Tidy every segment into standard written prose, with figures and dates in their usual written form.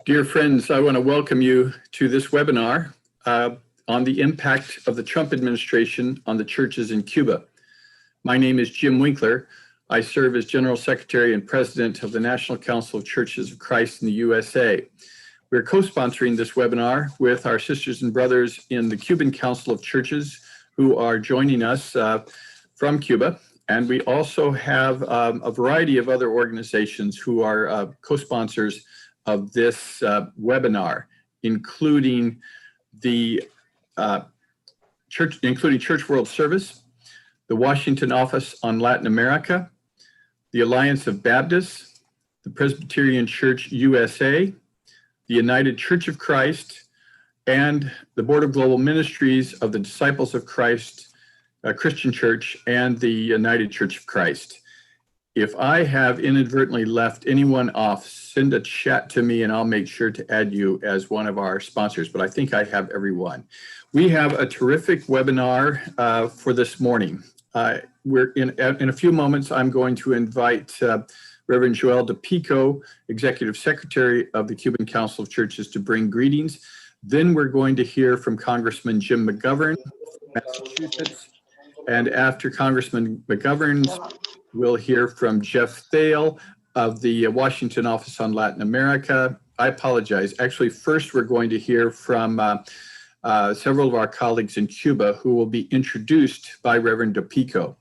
Dear friends, I want to welcome you to this webinar on the impact of the Trump administration on the churches in Cuba. My name is Jim Winkler. I serve as General Secretary and President of the National Council of Churches of Christ in the USA. We're co-sponsoring this webinar with our sisters and brothers in the Cuban Council of Churches who are joining us from Cuba. And we also have a variety of other organizations who are co-sponsors of this webinar, including the Church World Service, the Washington Office on Latin America, the Alliance of Baptists, the Presbyterian Church USA, the United Church of Christ, and the Board of Global Ministries of the Disciples of Christ Christian Church and the United Church of Christ. If I have inadvertently left anyone off, send a chat to me and I'll make sure to add you as one of our sponsors, but I think I have everyone. We have a terrific webinar for this morning. We're in a few moments, I'm going to invite Reverend Joel DePico, Executive Secretary of the Cuban Council of Churches, to bring greetings. Then we're going to hear from Congressman Jim McGovern from Massachusetts. And after Congressman McGovern's, we'll hear from Jeff Thale of the Washington Office on Latin America. I apologize. Actually, first we're going to hear from several of our colleagues in Cuba who will be introduced by Reverend DePico.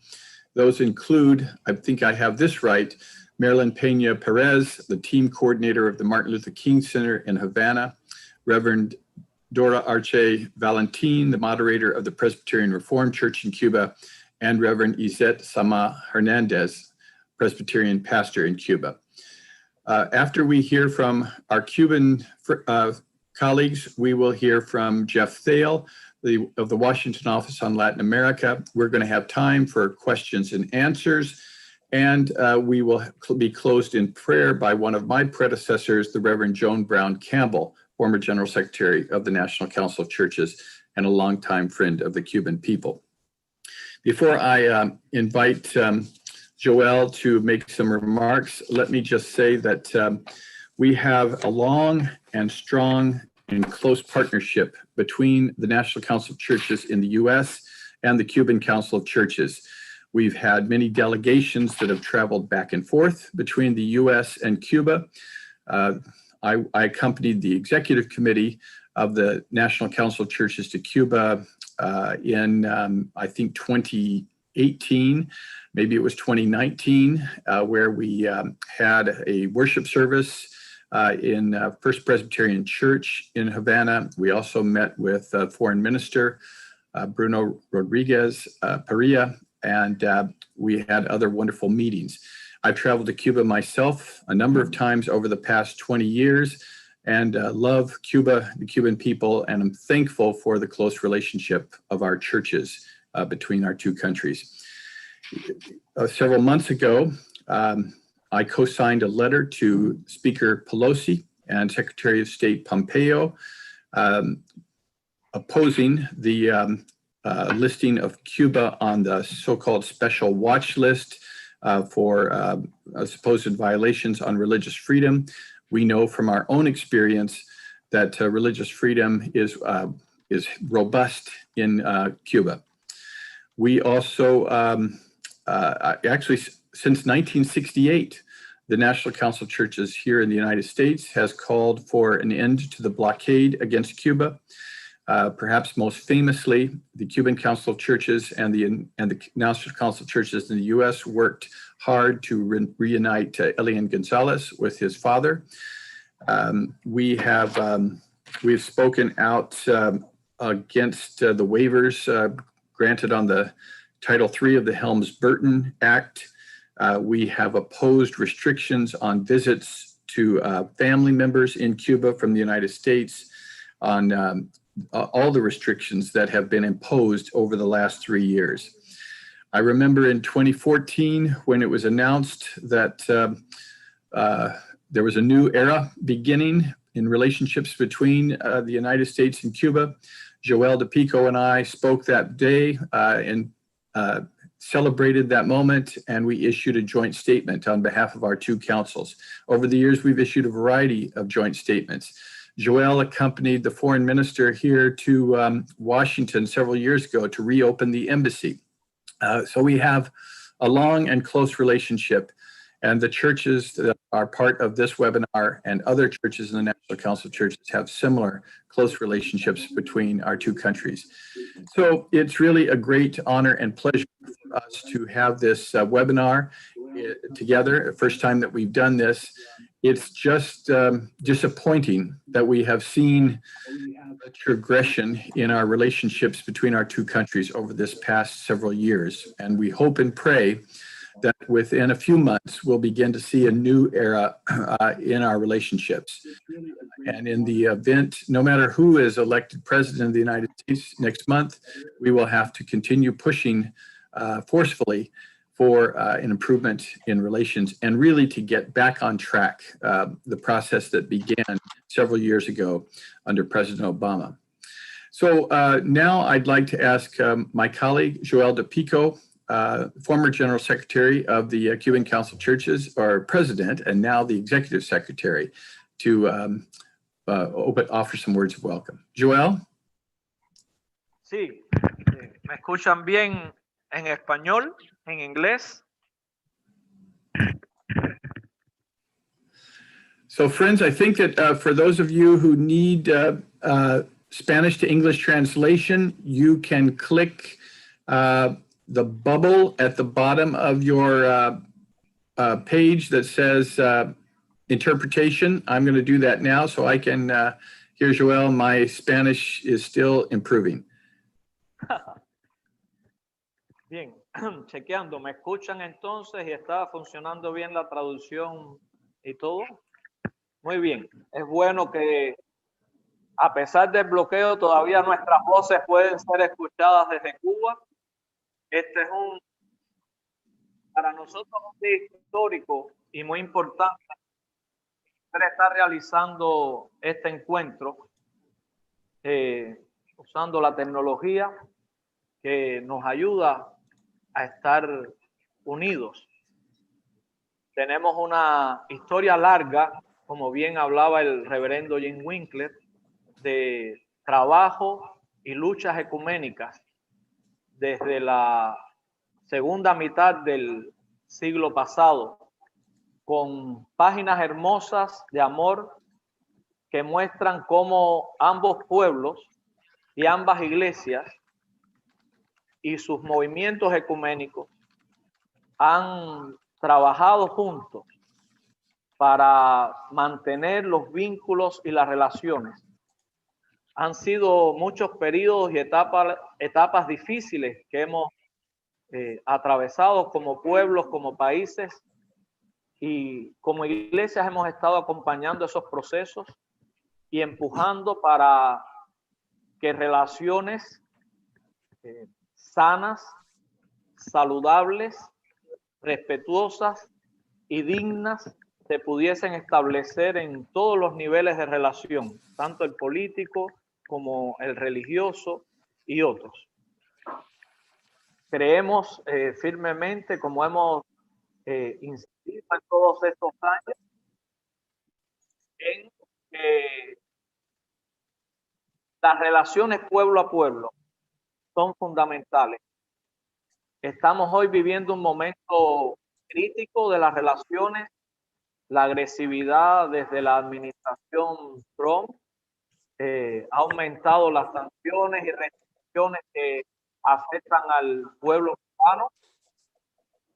Those include, I think I have this right, Marilyn Pena Perez, the team coordinator of the Martin Luther King Center in Havana, Reverend Dora Arce Valentin, the moderator of the Presbyterian Reformed Church in Cuba, and Reverend Izett Samá Hernández, Presbyterian pastor in Cuba. After we hear from our Cuban colleagues, we will hear from Jeff Thale of the Washington Office on Latin America. We're going to have time for questions and answers, and we will be closed in prayer by one of my predecessors, the Reverend Joan Brown Campbell, former General Secretary of the National Council of Churches and a longtime friend of the Cuban people. Before I invite Joel to make some remarks, let me just say that we have a long and strong and close partnership between the National Council of Churches in the US and the Cuban Council of Churches. We've had many delegations that have traveled back and forth between the US and Cuba. I accompanied the executive committee of the National Council of Churches to Cuba in, I think, 2018, maybe it was 2019, where we had a worship service in First Presbyterian Church in Havana. We also met with Foreign Minister Bruno Rodriguez Parilla, and we had other wonderful meetings. I've traveled to Cuba myself a number of times over the past 20 years and love Cuba, the Cuban people, and I'm thankful for the close relationship of our churches between our two countries. Several months ago, I co-signed a letter to Speaker Pelosi and Secretary of State Pompeo opposing the listing of Cuba on the so-called special watch list for supposed violations on religious freedom. We know from our own experience that religious freedom is robust in Cuba. We also, actually, since 1968, the National Council of Churches here in the United States has called for an end to the blockade against Cuba. Perhaps most famously, the Cuban Council of Churches and the National Council of Churches in the U.S. worked hard to reunite Elian Gonzalez with his father. We've spoken out against the waivers granted on the Title III of the Helms-Burton Act. We have opposed restrictions on visits to family members in Cuba from the United States, on all the restrictions that have been imposed over the last 3 years. I remember in 2014 when it was announced that there was a new era beginning in relationships between the United States and Cuba. Joel DePico and I spoke that day and celebrated that moment, and we issued a joint statement on behalf of our two councils. Over the years, we've issued a variety of joint statements. Joel accompanied the foreign minister here to Washington several years ago to reopen the embassy. So we have a long and close relationship, and the churches that are part of this webinar and other churches in the National Council of Churches have similar close relationships between our two countries. So it's really a great honor and pleasure for us to have this webinar together. The first time that we've done this. It's just disappointing that we have seen a regression in our relationships between our two countries over this past several years. And we hope and pray that within a few months, we'll begin to see a new era in our relationships. And in the event, no matter who is elected president of the United States next month, we will have to continue pushing forcefully for an improvement in relations and really to get back on track the process that began several years ago under President Obama. So now I'd like to ask my colleague, Joel de Pico, former General Secretary of the Cuban Council of Churches, or President, and now the Executive Secretary, to offer some words of welcome. Joel? Sí, ¿me escuchan bien en español, en inglés? So friends, I think that for those of you who need Spanish to English translation, you can click the bubble at the bottom of your page that says interpretation. I'm going to do that now so I can hear Joel. My Spanish is still improving. Bien, chequeando, ¿me escuchan entonces y está funcionando bien la traducción y todo? Muy bien, es bueno que a pesar del bloqueo todavía nuestras voces pueden ser escuchadas desde Cuba. Este es para nosotros un día histórico y muy importante estar realizando este encuentro usando la tecnología que nos ayuda a estar unidos. Tenemos una historia larga, como bien hablaba el reverendo Jim Winkler, de trabajo y luchas ecuménicas desde la segunda mitad del siglo pasado, con páginas hermosas de amor que muestran cómo ambos pueblos y ambas iglesias y sus movimientos ecuménicos han trabajado juntos para mantener los vínculos y las relaciones. Han sido muchos periodos y etapas difíciles que hemos atravesado como pueblos, como países, y como iglesias hemos estado acompañando esos procesos y empujando para que relaciones sanas, saludables, respetuosas y dignas se pudiesen establecer en todos los niveles de relación, tanto el político como el religioso y otros. Creemos firmemente, como hemos insistido en todos estos años, en que las relaciones pueblo a pueblo son fundamentales. Estamos hoy viviendo un momento crítico de las relaciones. La agresividad desde la administración Trump ha aumentado las sanciones y restricciones que afectan al pueblo cubano,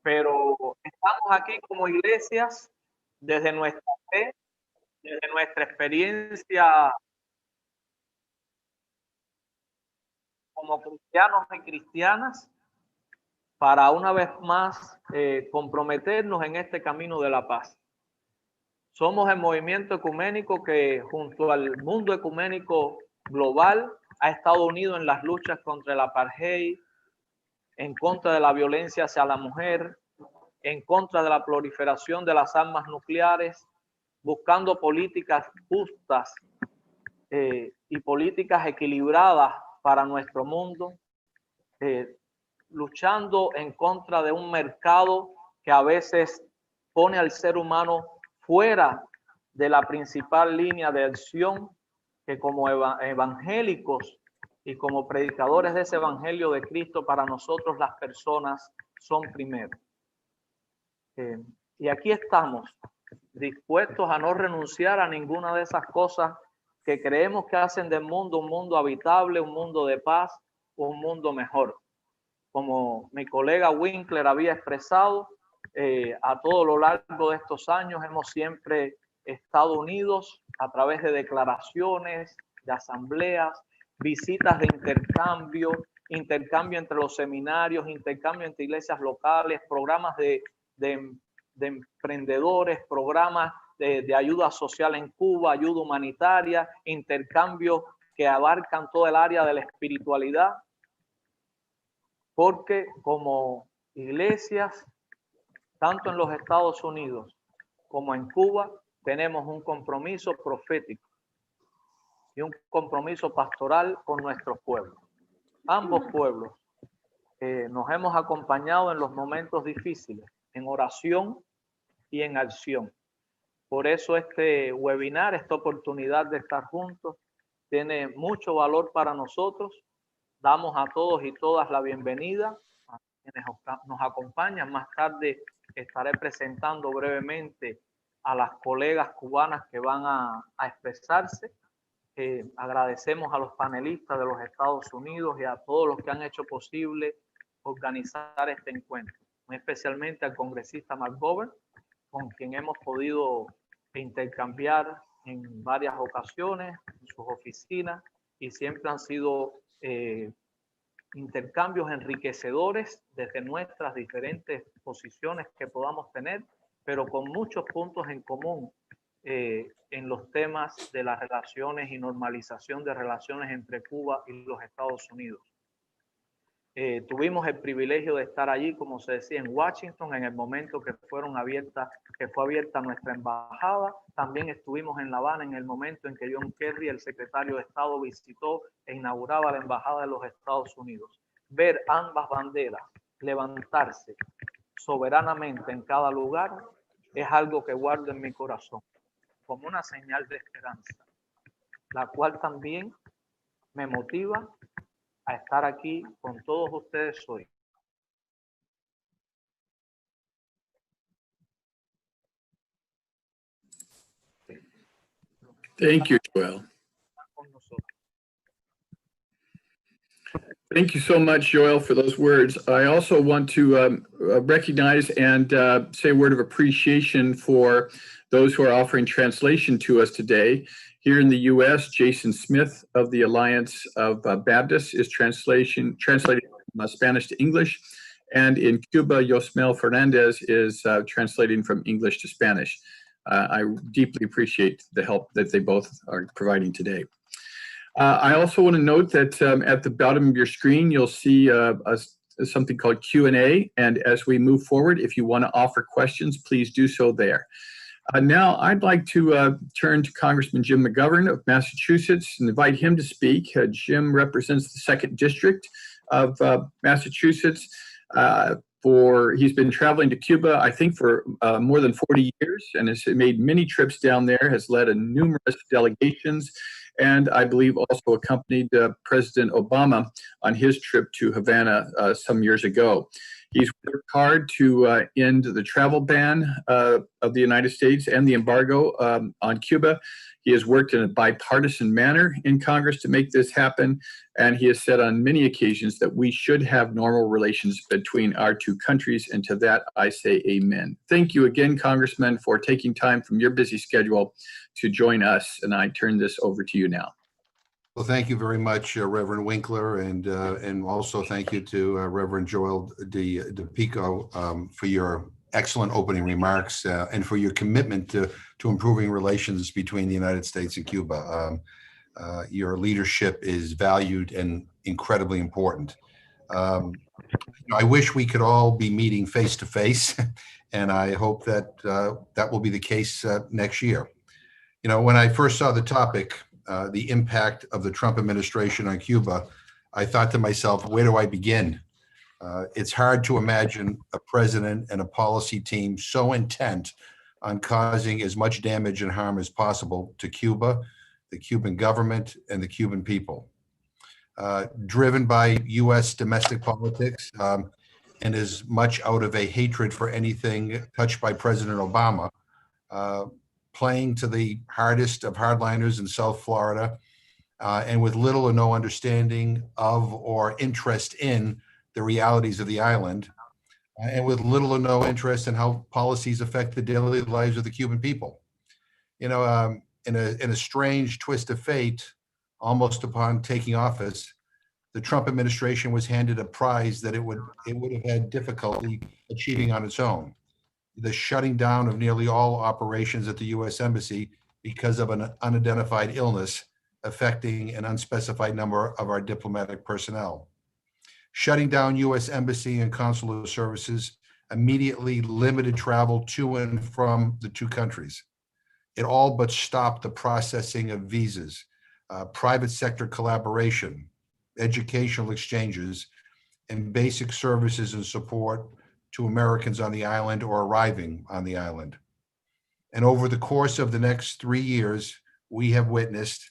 pero estamos aquí como iglesias desde nuestra fe, desde nuestra experiencia como cristianos y cristianas, para una vez más comprometernos en este camino de la paz. Somos el movimiento ecuménico que junto al mundo ecuménico global ha estado unido en las luchas contra el apartheid, en contra de la violencia hacia la mujer, en contra de la proliferación de las armas nucleares, buscando políticas justas y políticas equilibradas para nuestro mundo, luchando en contra de un mercado que a veces pone al ser humano fuera de la principal línea de acción, que como evangélicos y como predicadores de ese evangelio de Cristo, para nosotros las personas son primero. Y aquí estamos, dispuestos a no renunciar a ninguna de esas cosas que creemos que hacen del mundo un mundo habitable, un mundo de paz, un mundo mejor. Como mi colega Winkler había expresado, a todo lo largo de estos años hemos siempre estado unidos a través de declaraciones, de asambleas, visitas de intercambio, intercambio entre los seminarios, intercambio entre iglesias locales, programas de emprendedores, programas de ayuda social en Cuba, ayuda humanitaria, intercambios que abarcan todo el área de la espiritualidad, porque como iglesias, tanto en los Estados Unidos como en Cuba, tenemos un compromiso profético y un compromiso pastoral con nuestros pueblos. Ambos pueblos nos hemos acompañado en los momentos difíciles, en oración y en acción. Por eso este webinar, esta oportunidad de estar juntos, tiene mucho valor para nosotros. Damos a todos y todas la bienvenida a quienes nos acompañan. Más tarde estaré presentando brevemente a las colegas cubanas que van a expresarse. Agradecemos a los panelistas de los Estados Unidos y a todos los que han hecho posible organizar este encuentro, muy especialmente al congresista McGovern, con quien hemos podido intercambiar en varias ocasiones en sus oficinas, y siempre han sido intercambios enriquecedores desde nuestras diferentes posiciones que podamos tener, pero con muchos puntos en común en los temas de las relaciones y normalización de relaciones entre Cuba y los Estados Unidos. Tuvimos el privilegio de estar allí, como se decía, en Washington, en el momento que fue abierta nuestra embajada. También estuvimos en La Habana en el momento en que John Kerry, el secretario de Estado, visitó e inauguraba la embajada de los Estados Unidos. Ver ambas banderas levantarse soberanamente en cada lugar es algo que guardo en mi corazón como una señal de esperanza, la cual también me motiva a estar aquí con todos ustedes hoy. Thank you, Joel. Thank you so much, Joel, for those words. I also want to recognize and say a word of appreciation for those who are offering translation to us today. Here in the U.S., Jason Smith of the Alliance of Baptists is translating from Spanish to English. And in Cuba, Yosmel Fernandez is translating from English to Spanish. I deeply appreciate the help that they both are providing today. I also want to note that at the bottom of your screen, you'll see something called Q&A. And as we move forward, if you want to offer questions, please do so there. Now, I'd like to turn to Congressman Jim McGovern of Massachusetts and invite him to speak. Jim represents the 2nd District of Massachusetts. He's been traveling to Cuba, I think, for more than 40 years and has made many trips down there, has led numerous delegations, and I believe also accompanied President Obama on his trip to Havana some years ago. He's worked hard to end the travel ban of the United States and the embargo on Cuba. He has worked in a bipartisan manner in Congress to make this happen, and he has said on many occasions that we should have normal relations between our two countries, and to that I say amen. Thank you again, Congressman, for taking time from your busy schedule to join us, and I turn this over to you now. Well, thank you very much, Reverend Winkler, and also thank you to Reverend Joel DePico for your excellent opening remarks and for your commitment to improving relations between the United States and Cuba. Your leadership is valued and incredibly important. I wish we could all be meeting face to face, and I hope that that will be the case next year. You know, when I first saw the topic, the impact of the Trump administration on Cuba, I thought to myself, where do I begin? It's hard to imagine a president and a policy team so intent on causing as much damage and harm as possible to Cuba, the Cuban government, and the Cuban people. Driven by U.S. domestic politics, and as much out of a hatred for anything touched by President Obama, playing to the hardest of hardliners in South Florida, and with little or no understanding of or interest in the realities of the island, and with little or no interest in how policies affect the daily lives of the Cuban people. You know, in a strange twist of fate, almost upon taking office, the Trump administration was handed a prize that it would have had difficulty achieving on its own: the shutting down of nearly all operations at the U.S. Embassy because of an unidentified illness affecting an unspecified number of our diplomatic personnel. Shutting down U.S. Embassy and consular services immediately limited travel to and from the two countries. It all but stopped the processing of visas, private sector collaboration, educational exchanges, and basic services and support to Americans on the island or arriving on the island. And over the course of the next 3 years, we have witnessed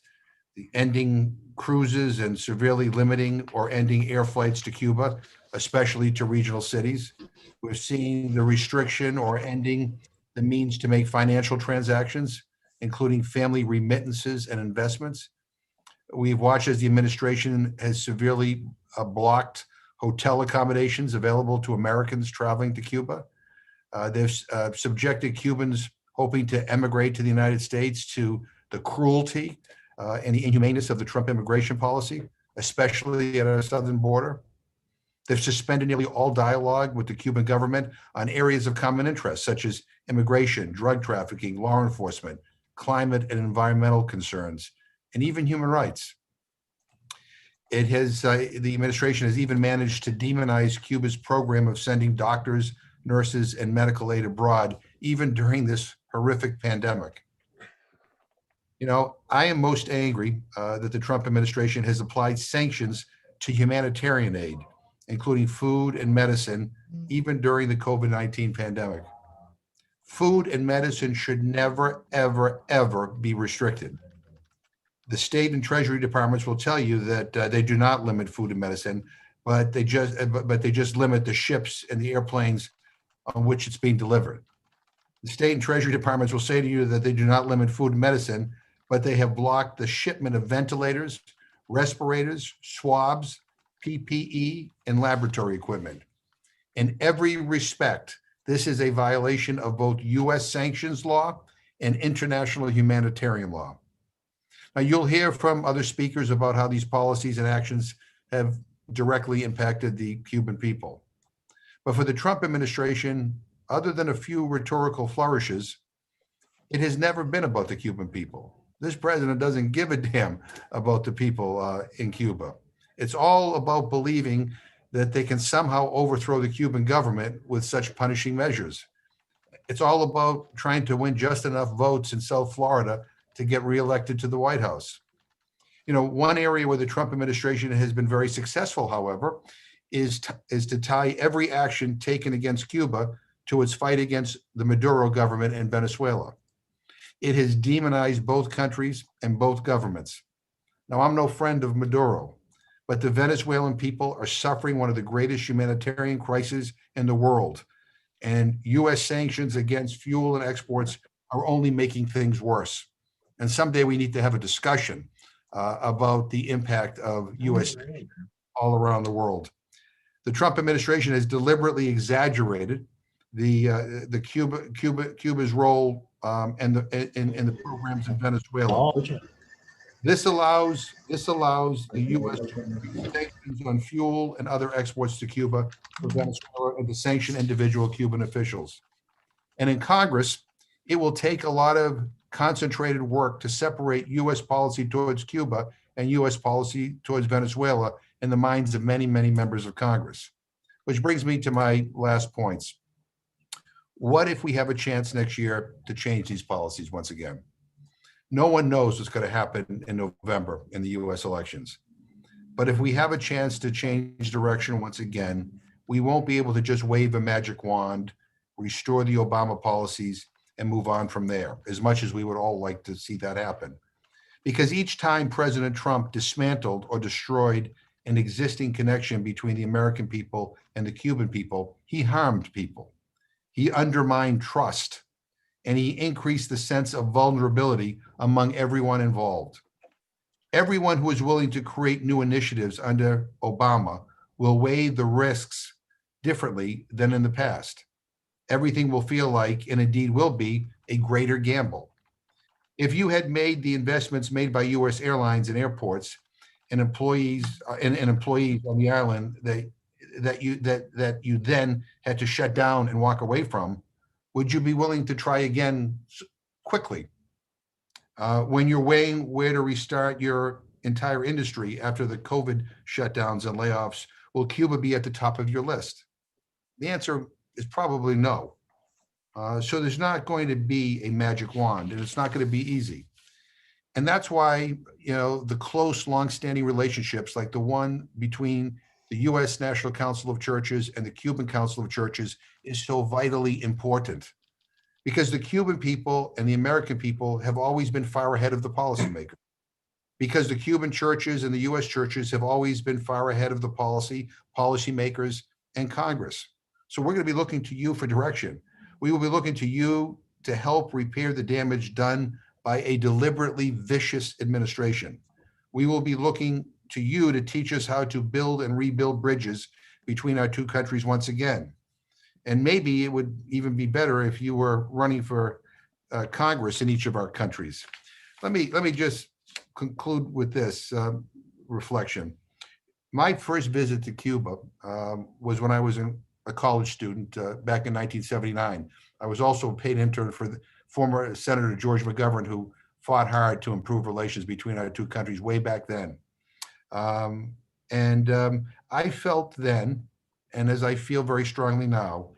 the ending cruises and severely limiting or ending air flights to Cuba, especially to regional cities. We've seen the restriction or ending the means to make financial transactions, including family remittances and investments. We've watched as the administration has severely blocked hotel accommodations available to Americans traveling to Cuba. They've subjected Cubans hoping to emigrate to the United States to the cruelty and the inhumaneness of the Trump immigration policy, especially at our southern border. They've suspended nearly all dialogue with the Cuban government on areas of common interest, such as immigration, drug trafficking, law enforcement, climate and environmental concerns, and even human rights. It has, the administration has even managed to demonize Cuba's program of sending doctors, nurses, and medical aid abroad, even during this horrific pandemic. You know, I am most angry that the Trump administration has applied sanctions to humanitarian aid, including food and medicine, even during the COVID-19 pandemic. Food and medicine should never, ever, ever be restricted. The state and treasury departments will tell you that they do not limit food and medicine, but they just limit the ships and the airplanes on which it's being delivered. The state and treasury departments will say to you that they do not limit food and medicine, but they have blocked the shipment of ventilators, respirators, swabs, PPE, and laboratory equipment. In every respect, this is a violation of both U.S. sanctions law and international humanitarian law. Now, you'll hear from other speakers about how these policies and actions have directly impacted the Cuban people. But for the Trump administration, other than a few rhetorical flourishes, it has never been about the Cuban people. This president doesn't give a damn about the people in Cuba. It's all about believing that they can somehow overthrow the Cuban government with such punishing measures. It's all about trying to win just enough votes in South Florida to get reelected to the White House. You know, one area where the Trump administration has been very successful, however, is to tie every action taken against Cuba to its fight against the Maduro government in Venezuela. It has demonized both countries and both governments. Now, I'm no friend of Maduro, but the Venezuelan people are suffering one of the greatest humanitarian crises in the world. And U.S. sanctions against fuel and exports are only making things worse. And someday we need to have a discussion about the impact of U.S. sanctions all around the world. The Trump administration has deliberately exaggerated Cuba's role in the programs in Venezuela. This allows the U.S. to increase sanctions on fuel and other exports to Cuba for Venezuela and to sanction individual Cuban officials. And in Congress, it will take a lot of concentrated work to separate U.S. policy towards Cuba and U.S. policy towards Venezuela in the minds of many, many members of Congress. Which brings me to my last points. What if we have a chance next year to change these policies once again? No one knows what's going to happen in November in the U.S. elections. But if we have a chance to change direction once again, We won't be able to just wave a magic wand, restore the Obama policies, and move on from there, as much as we would all like to see that happen. Because each time President Trump dismantled or destroyed an existing connection between the American people and the Cuban people, he harmed people. He undermined trust, and he increased the sense of vulnerability among everyone involved. Everyone who is willing to create new initiatives under Obama will weigh the risks differently than in the past. Everything will feel like, and indeed will be, a greater gamble. If you had made the investments made by U.S. airlines and airports and employees and employees on the island that you then had to shut down and walk away from, would you be willing to try again quickly? When you're weighing where to restart your entire industry after the COVID shutdowns and layoffs, will Cuba be at the top of your list? The answer is probably no. So there's not going to be a magic wand, and it's not going to be easy. And that's why, the close, longstanding relationships like the one between the U.S. National Council of Churches and the Cuban Council of Churches is so vitally important, because the Cuban people and the American people have always been far ahead of the policymakers, because the Cuban churches and the U.S. churches have always been far ahead of the policymakers and Congress. So we're going to be looking to you for direction. We will be looking to you to help repair the damage done by a deliberately vicious administration. We will be looking to you to teach us how to build and rebuild bridges between our two countries once again. And maybe it would even be better if you were running for Congress in each of our countries. Let me just conclude with this reflection. My first visit to Cuba was when I was a college student back in 1979. I was also a paid intern for the former Senator George McGovern, who fought hard to improve relations between our two countries way back then. I felt then, and as I feel very strongly now,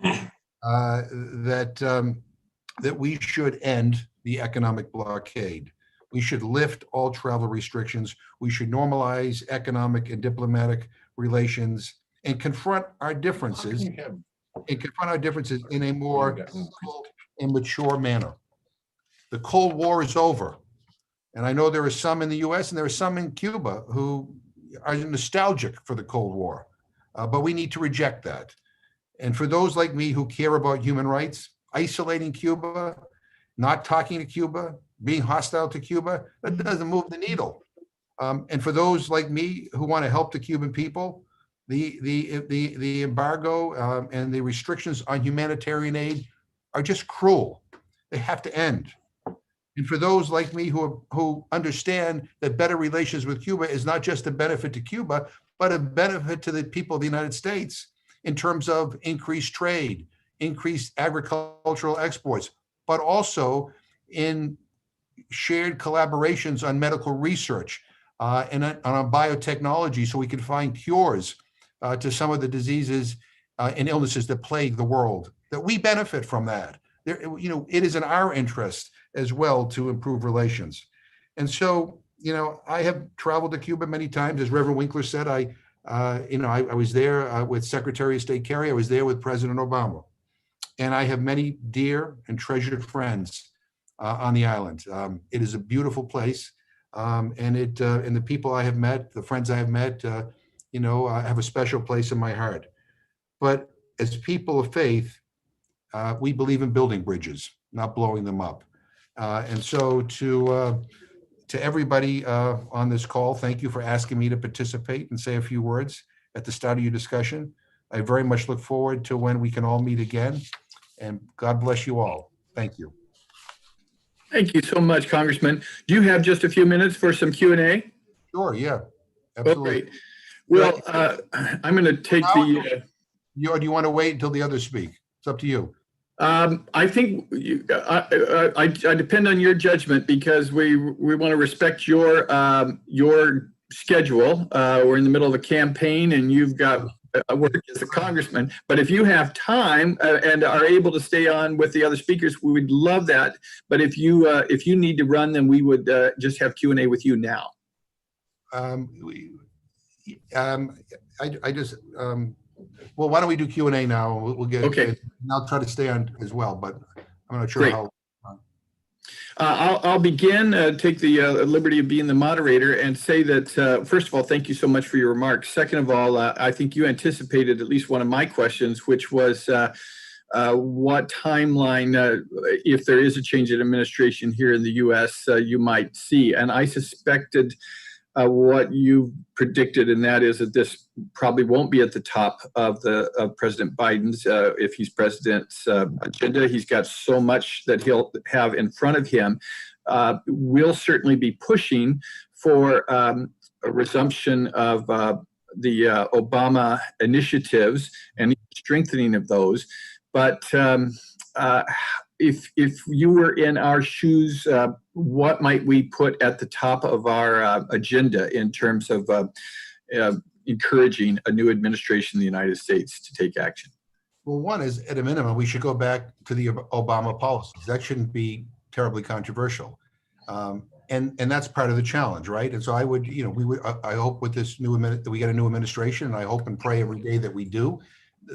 that we should end the economic blockade. We should lift all travel restrictions. We should normalize economic and diplomatic relations and confront our differences in a more peaceful and mature manner. The Cold War is over. And I know there are some in the US and there are some in Cuba who are nostalgic for the Cold War, but we need to reject that. And for those like me who care about human rights, isolating Cuba, not talking to Cuba, being hostile to Cuba, that doesn't move the needle. And for those like me who want to help the Cuban people, the embargo and the restrictions on humanitarian aid are just cruel. They have to end. And for those like me who understand that better relations with Cuba is not just a benefit to Cuba, but a benefit to the people of the United States in terms of increased trade, increased agricultural exports, but also in shared collaborations on medical research and on biotechnology, so we can find cures to some of the diseases and illnesses that plague the world, that we benefit from that. It is in our interest as well to improve relations. And so, I have traveled to Cuba many times. As Reverend Winkler said, I was there with Secretary of State Kerry. I was there with President Obama. And I have many dear and treasured friends on the island. It is a beautiful place. And the people I have met, the friends I have met, have a special place in my heart. But as people of faith, we believe in building bridges, not blowing them up. And so to everybody on this call, thank you for asking me to participate and say a few words at the start of your discussion. I very much look forward to when we can all meet again. And God bless you all. Thank you. Thank you so much, Congressman. Do you have just a few minutes for some Q&A? Sure, yeah, absolutely. Okay. Well, I'm going to take the... Do you want to wait until the others speak? It's up to you. I think I depend on your judgment, because we want to respect your schedule. We're in the middle of a campaign, and you've got work as a congressman. But if you have time and are able to stay on with the other speakers, we would love that. But if you need to run, then we would just have Q&A with you now. Well, why don't we do Q&A now? We'll get, Okay. and I'll try to stay on as well, but I'm not sure Great. how. I'll begin, take the liberty of being the moderator and say that, first of all, thank you so much for your remarks. Second of all, I think you anticipated at least one of my questions, which was what timeline, if there is a change in administration here in the U.S., you might see. And I suspected what you predicted, and that is that this probably won't be at the top of President Biden's, if he's president's agenda. He's got so much that he'll have in front of him. We'll certainly be pushing for a resumption of the Obama initiatives and strengthening of those. But if you were in our shoes, what might we put at the top of our agenda in terms of encouraging a new administration in the United States to take action? Well, one is, at a minimum, we should go back to the Obama policies. That shouldn't be terribly controversial. And that's part of the challenge, right? And so I would, I hope with this that we get a new administration, and I hope and pray every day that we do,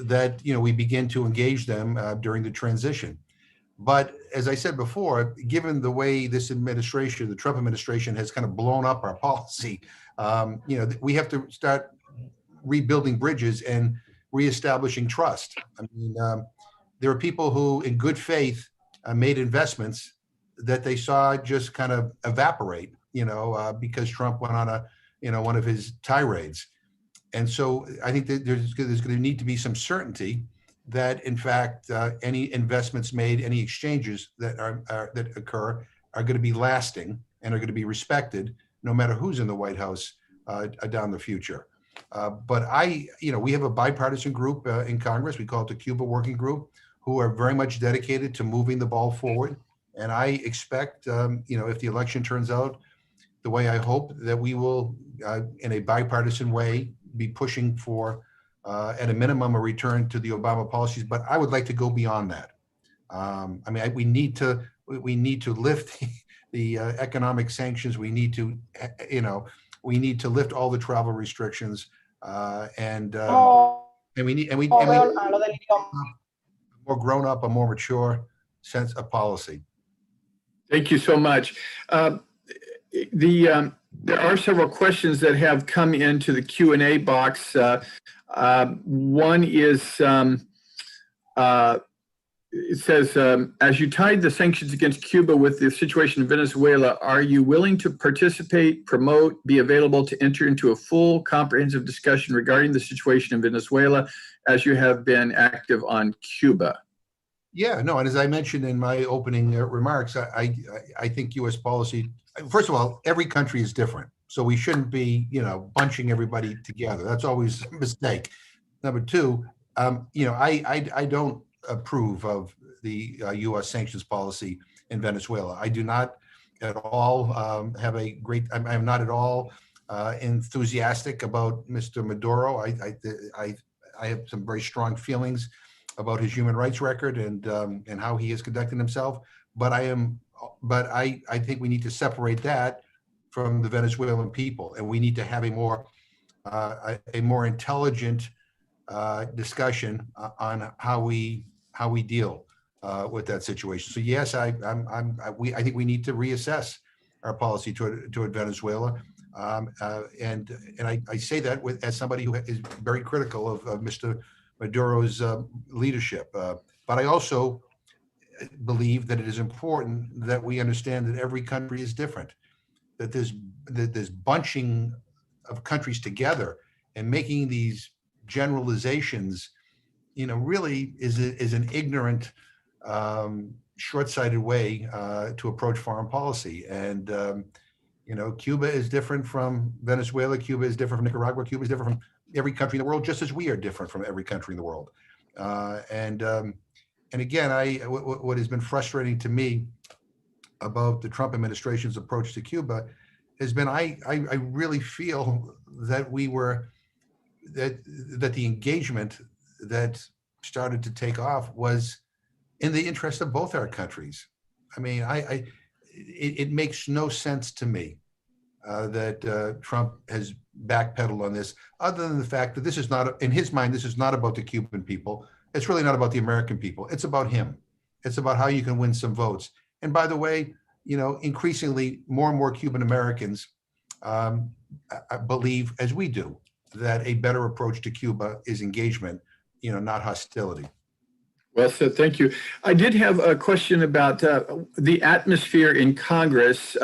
that, we begin to engage them during the transition. But as I said before, given the way this administration, the Trump administration, has kind of blown up our policy, we have to start rebuilding bridges and reestablishing trust. I mean, there are people who, in good faith, made investments that they saw just kind of evaporate, because Trump went on one of his tirades. And so I think that there's going to need to be some certainty that, in fact, any investments made, any exchanges that that occur are going to be lasting and are going to be respected, no matter who's in the White House down the future. But we have a bipartisan group in Congress. We call it the Cuba Working Group, who are very much dedicated to moving the ball forward. And I expect, if the election turns out the way I hope, that we will, in a bipartisan way, be pushing for, at a minimum, a return to the Obama policies. But I would like to go beyond that. We need to lift the economic sanctions. We need to, lift all the travel restrictions, and we need more grown up, a more mature sense of policy. Thank you so much. There are several questions that have come into the Q&A box. One is, it says, as you tied the sanctions against Cuba with the situation in Venezuela, are you willing to participate, promote, be available to enter into a full, comprehensive discussion regarding the situation in Venezuela, as you have been active on Cuba? Yeah, no, and as I mentioned in my opening remarks, I think U.S. policy, first of all, every country is different. So we shouldn't be, bunching everybody together. That's always a mistake. Number two, I don't approve of the U.S. sanctions policy in Venezuela. I do not at all I'm not at all enthusiastic about Mr. Maduro. I have some very strong feelings about his human rights record and how he has conducted himself. But I think we need to separate that from the Venezuelan people, and we need to have a more intelligent discussion on how we deal with that situation. So yes, I think we need to reassess our policy toward Venezuela, and I say that as somebody who is very critical of Mr. Maduro's leadership. But I also believe that it is important that we understand that every country is different, that there's bunching of countries together and making these generalizations, really is an ignorant, short-sighted way to approach foreign policy. And, Cuba is different from Venezuela. Cuba is different from Nicaragua. Cuba is different from every country in the world, just as we are different from every country in the world. And again, what has been frustrating to me about the Trump administration's approach to Cuba has been, I really feel that that the engagement that started to take off was in the interest of both our countries. I mean, it makes no sense to me that Trump has backpedaled on this, other than the fact that this is not, in his mind, this is not about the Cuban people. It's really not about the American people. It's about him. It's about how you can win some votes. And by the way, increasingly more and more Cuban Americans I believe, as we do, that a better approach to Cuba is engagement, not hostility. Well said. Thank you. I did have a question about the atmosphere in Congress.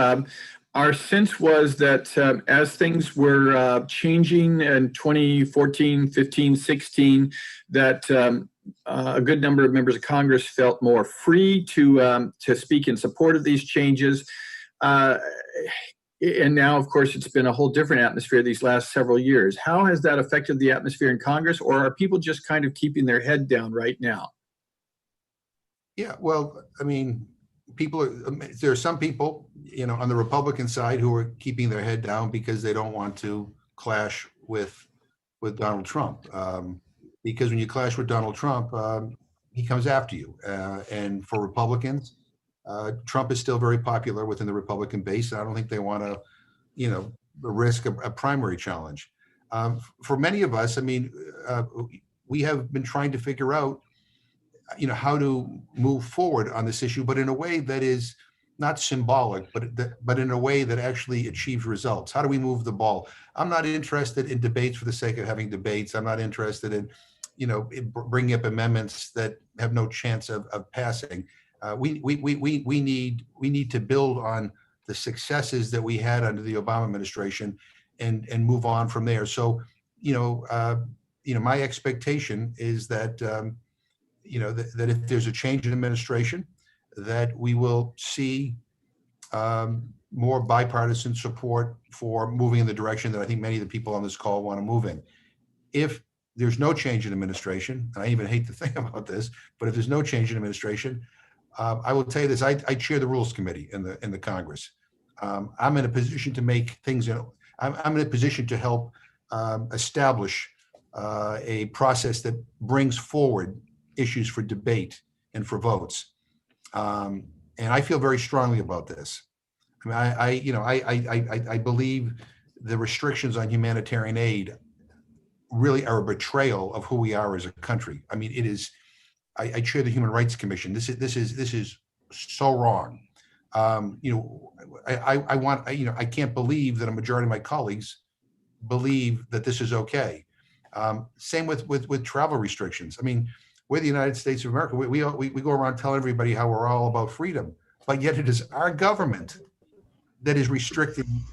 Our sense was that as things were changing in 2014, 15, 16, that a good number of members of Congress felt more free to speak in support of these changes. And now, of course, it's been a whole different atmosphere these last several years. How has that affected the atmosphere in Congress, or are people just kind of keeping their head down right now? Yeah, well, I mean, there are some people, on the Republican side who are keeping their head down because they don't want to clash with Donald Trump. Because when you clash with Donald Trump, he comes after you. And for Republicans, Trump is still very popular within the Republican base. And I don't think they want to, risk a primary challenge. For many of us, I mean, we have been trying to figure out, how to move forward on this issue, but in a way that is not symbolic, but in a way that actually achieves results. How do we move the ball? I'm not interested in debates for the sake of having debates. I'm not interested in, bringing up amendments that have no chance of passing. We need to build on the successes that we had under the Obama administration and move on from there. So, my expectation is that, that if there's a change in administration, that we will see more bipartisan support for moving in the direction that I think many of the people on this call want to move in. If there's no change in administration, and I even hate to think about this, but if there's no change in administration, I will tell you this: I chair the Rules Committee in the Congress. I'm in a position to make things. I'm in a position to help establish a process that brings forward issues for debate and for votes, and I feel very strongly about this. I mean, I believe the restrictions on humanitarian aid really are a betrayal of who we are as a country. I mean, it is. I chair the Human Rights Commission. This is so wrong. I can't believe that a majority of my colleagues believe that this is okay. Same with travel restrictions. I mean, we're the United States of America. We go around telling everybody how we're all about freedom, but yet it is our government that is restricting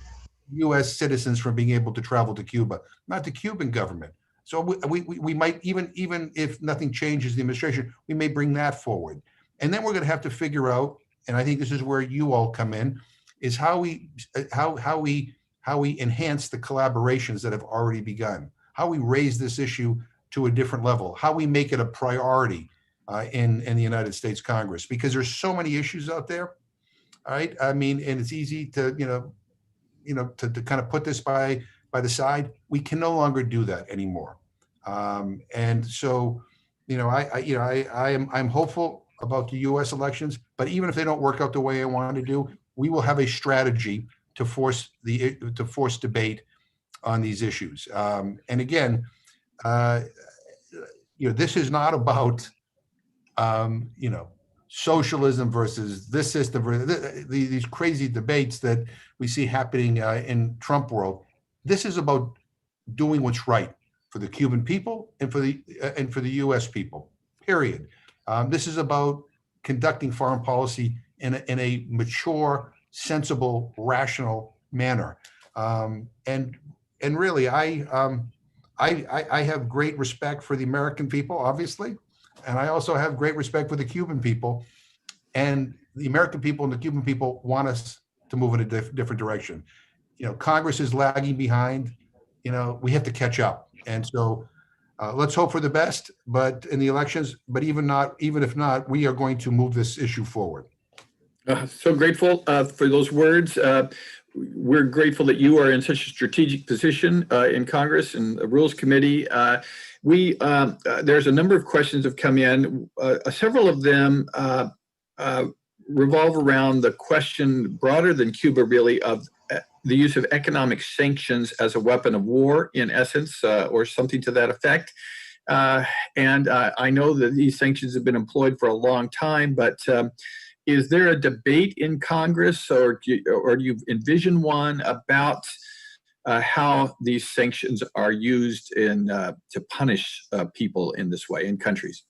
U.S. citizens from being able to travel to Cuba, not the Cuban government. So we might, even if nothing changes in the administration, we may bring that forward. And then we're going to have to figure out, and I think this is where you all come in, is how we enhance the collaborations that have already begun, how we raise this issue to a different level, how we make it a priority in the United States Congress, because there's so many issues out there. All right. I mean, and it's easy to, to kind of put this by the side. We can no longer do that anymore. And so, I'm hopeful about the U.S. elections, but even if they don't work out the way I want to do, we will have a strategy to force debate on these issues. And again, this is not about, socialism versus this system, versus these crazy debates that we see happening in Trump world. This is about doing what's right for the Cuban people and for the U.S. people. Period. This is about conducting foreign policy in a mature, sensible, rational manner. And really, I have great respect for the American people, obviously, and I also have great respect for the Cuban people. And the American people and the Cuban people want us to move in a different direction. Congress is lagging behind. We have to catch up. And so let's hope for the best, but in the elections, but even if not, we are going to move this issue forward. So grateful for those words. We're grateful that you are in such a strategic position in Congress and the Rules Committee. There's a number of questions have come in. Several of them revolve around the question broader than Cuba, really, of the use of economic sanctions as a weapon of war, in essence, or something to that effect. And I know that these sanctions have been employed for a long time, but is there a debate in Congress, or do you envision one about how these sanctions are used to punish people in this way in countries?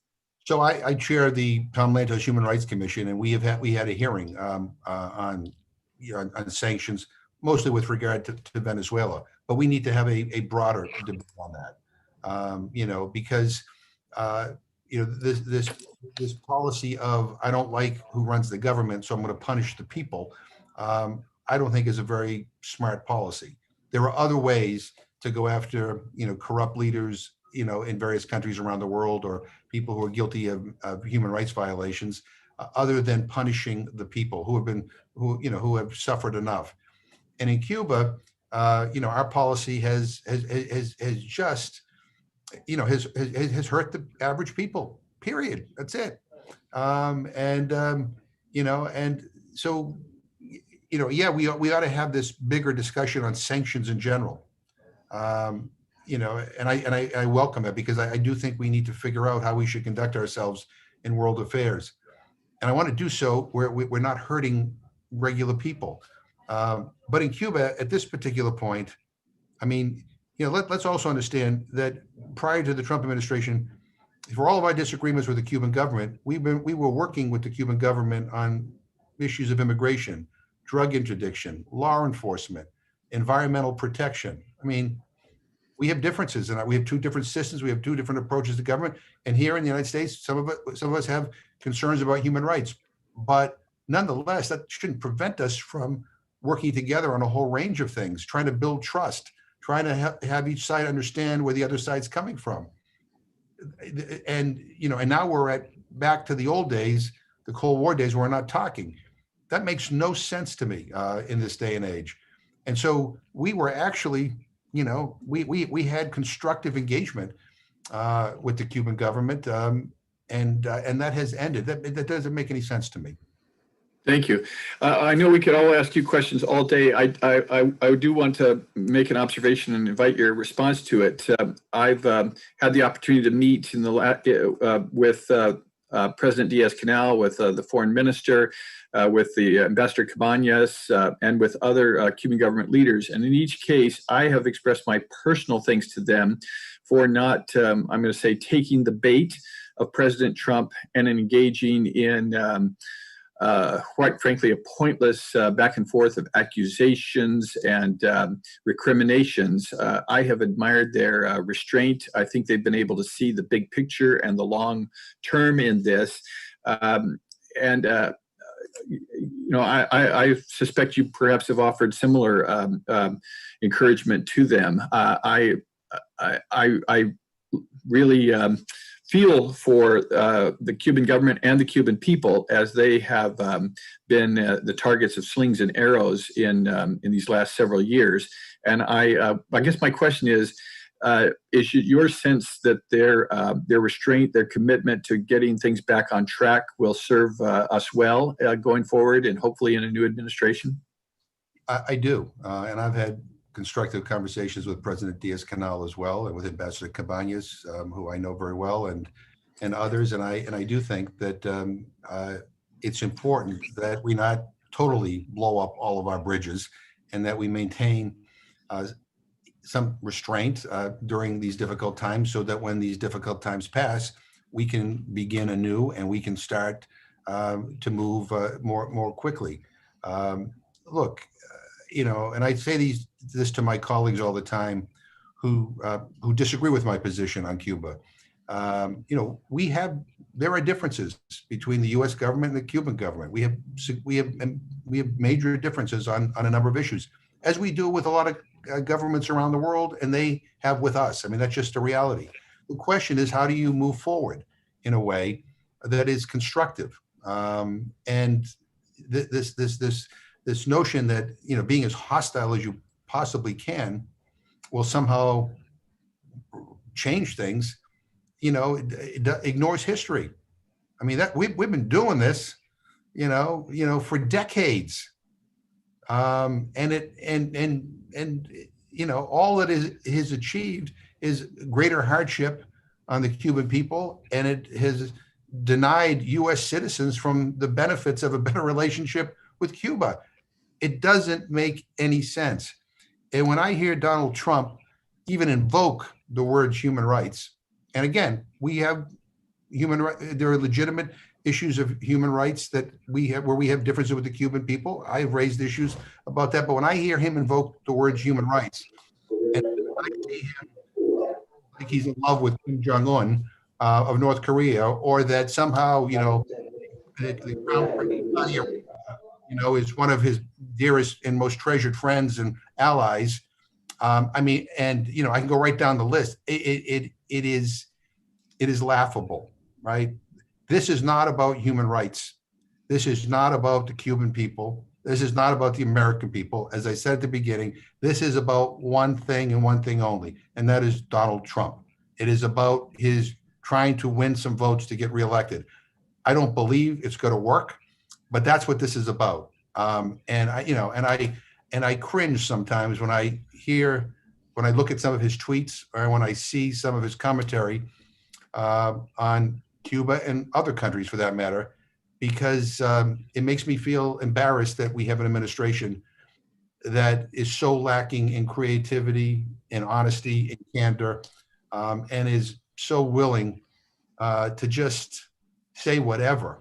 So I chair the Tom Lantos Human Rights Commission, and we had a hearing on sanctions, mostly with regard to Venezuela. But we need to have a broader debate on that, because this policy of I don't like who runs the government, so I'm going to punish the people. I don't think is a very smart policy. There are other ways to go after corrupt leaders in various countries around the world, or people who are guilty of human rights violations, other than punishing the people who have suffered enough. And in Cuba, our policy has just has hurt the average people. Period. That's it. And so we ought to have this bigger discussion on sanctions in general. And I welcome it, because I do think we need to figure out how we should conduct ourselves in world affairs. And I want to do so where we're not hurting regular people. But in Cuba, at this particular point, let's also understand that prior to the Trump administration, for all of our disagreements with the Cuban government, we were working with the Cuban government on issues of immigration, drug interdiction, law enforcement, environmental protection. We have differences, and we have two different systems. We have two different approaches to government. And here in the United States, some of us have concerns about human rights. But nonetheless, that shouldn't prevent us from working together on a whole range of things, trying to build trust, trying to have each side understand where the other side's coming from. And now we're back to the old days, the Cold War days, where we're not talking. That makes no sense to me in this day and age. And so we were actually, we had constructive engagement with the Cuban government, and that has ended. That doesn't make any sense to me. Thank you. I know we could all ask you questions all day. I do want to make an observation and invite your response to it. I've had the opportunity to meet with President Diaz-Canel, with the foreign minister, with the Ambassador Cabañas, and with other Cuban government leaders. And in each case, I have expressed my personal thanks to them for not, I'm going to say, taking the bait of President Trump and engaging in quite frankly, a pointless back and forth of accusations and recriminations. I have admired their restraint. I think they've been able to see the big picture and the long term in this. I suspect you perhaps have offered similar encouragement to them. I really feel for the Cuban government and the Cuban people, as they have been the targets of slings and arrows in these last several years. And I guess my question is it your sense that their restraint, their commitment to getting things back on track will serve us well going forward, and hopefully in a new administration? I do, and I've had constructive conversations with President Diaz-Canel as well, and with Ambassador Cabañas, who I know very well, and others. And I do think that it's important that we not totally blow up all of our bridges, and that we maintain some restraint during these difficult times, so that when these difficult times pass, we can begin anew and we can start to move more quickly. Look, and I say this to my colleagues all the time who disagree with my position on Cuba. There are differences between the U.S. government and the Cuban government. We have major differences on a number of issues, as we do with a lot of governments around the world, and they have with us. That's just a reality. The question is, how do you move forward in a way that is constructive? And this notion that being as hostile as you possibly can will somehow change things, it ignores history. That we've been doing this, for decades. And you know, all that is achieved is greater hardship on the Cuban people, and it has denied U.S. citizens from the benefits of a better relationship with Cuba. It doesn't make any sense. And when I hear Donald Trump even invoke the words human rights, and again, we have human rights, there are legitimate issues of human rights that we have, where we have differences with the Cuban people. I've raised issues about that, but when I hear him invoke the words human rights, and I see him like he's in love with Kim Jong-un of North Korea, or that somehow, you know, the Crown Prince, you know, is one of his dearest and most treasured friends and allies. I mean, and you know, I can go right down the list. It is laughable, right? This is not about human rights. This is not about the Cuban people. This is not about the American people. As I said at the beginning, this is about one thing and one thing only, and that is Donald Trump. It is about his trying to win some votes to get reelected. I don't believe it's going to work, but that's what this is about. And I, you know, and I cringe sometimes when I look at some of his tweets, or when I see some of his commentary on Cuba and other countries for that matter, because it makes me feel embarrassed that we have an administration that is so lacking in creativity and honesty and candor, and is so willing to just say whatever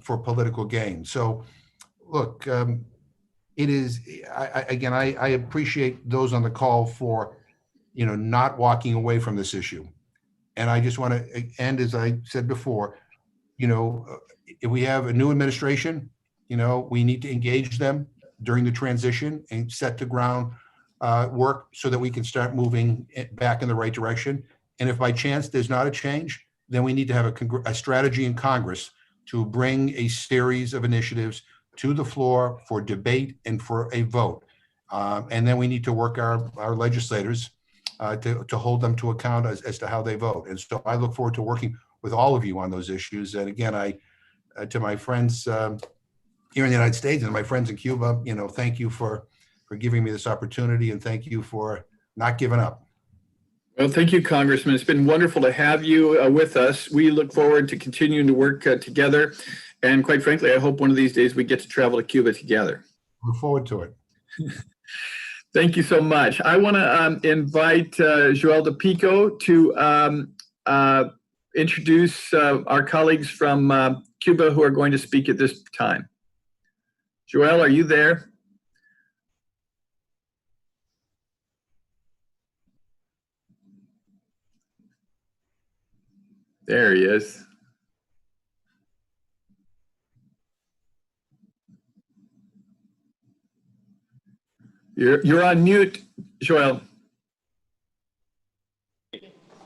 for political gain. So look, it is, I appreciate those on the call for, you know, not walking away from this issue. And I just want to end, as I said before, you know, if we have a new administration, you know, we need to engage them during the transition and set the ground work so that we can start moving back in the right direction. And if by chance there's not a change, then we need to have a strategy in Congress to bring a series of initiatives to the floor for debate and for a vote. And then we need to work our legislators to hold them to account as to how they vote. And so I look forward to working with all of you on those issues. And again, to my friends here in the United States and my friends in Cuba, you know, thank you for giving me this opportunity, and thank you for not giving up. Well, thank you, Congressman. It's been wonderful to have you with us. We look forward to continuing to work together. And quite frankly, I hope one of these days we get to travel to Cuba together. Look forward to it. Thank you so much. I want to invite Joel DePico to introduce our colleagues from Cuba who are going to speak at this time. Joel, are you there? There he is. You're on mute, Joel.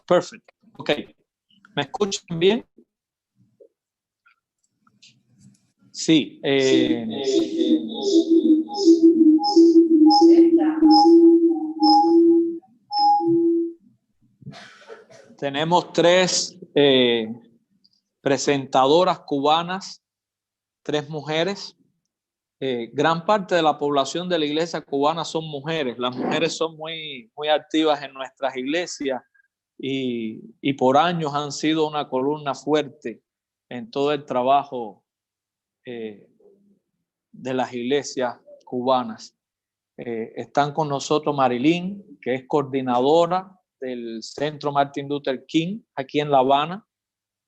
Perfect. Ok. ¿Me escuchan bien? Sí. Tenemos tres presentadoras cubanas, tres mujeres. Gran parte de la población de la iglesia cubana son mujeres. Las mujeres son muy activas en nuestras iglesias y por años han sido una columna fuerte en todo el trabajo de las iglesias cubanas. Están con nosotros Marilyn, que es coordinadora del Centro Martin Luther King aquí en La Habana,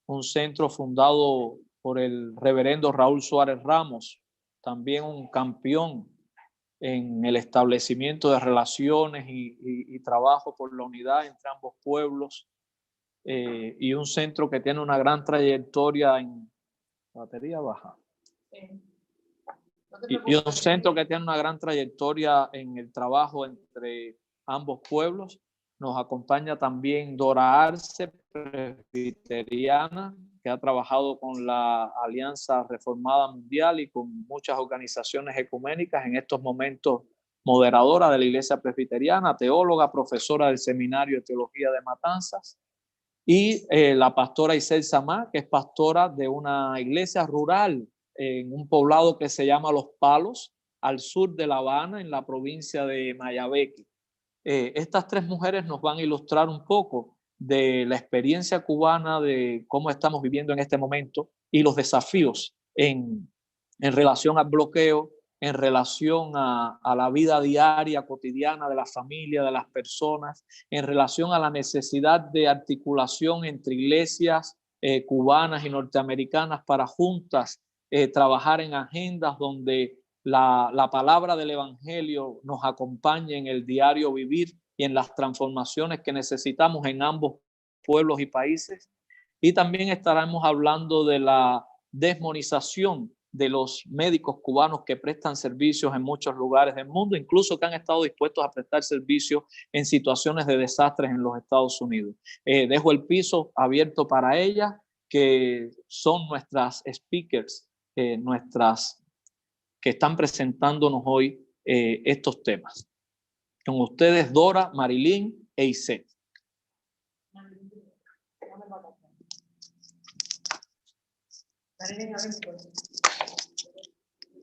un centro fundado por el reverendo Raúl Suárez Ramos, también un campeón en el establecimiento de relaciones y trabajo por la unidad entre ambos pueblos, y un centro que tiene una gran trayectoria en batería baja. Y un centro que tiene una gran trayectoria en el trabajo entre ambos pueblos. Nos acompaña también Dora Arce, presbiteriana, que ha trabajado con la Alianza Reformada Mundial y con muchas organizaciones ecuménicas, en estos momentos moderadora de la Iglesia Presbiteriana, teóloga, profesora del Seminario de Teología de Matanzas, y la pastora Izett Samá, que es pastora de una iglesia rural en un poblado que se llama Los Palos, al sur de La Habana, en la provincia de Mayabeque. Estas tres mujeres nos van a ilustrar un poco de la experiencia cubana, de cómo estamos viviendo en este momento y los desafíos en relación al bloqueo, en relación a la vida diaria, cotidiana de la familia, de las personas, en relación a la necesidad de articulación entre iglesias cubanas y norteamericanas para juntas trabajar en agendas donde la palabra del evangelio nos acompañe en el diario vivir y en las transformaciones que necesitamos en ambos pueblos y países. Y también estaremos hablando de la desmonización de los médicos cubanos que prestan servicios en muchos lugares del mundo, incluso que han estado dispuestos a prestar servicios en situaciones de desastres en los Estados Unidos. Dejo el piso abierto para ellas, que son nuestras speakers, nuestras que están presentándonos hoy estos temas. Con ustedes Dora, Marilyn e Izett.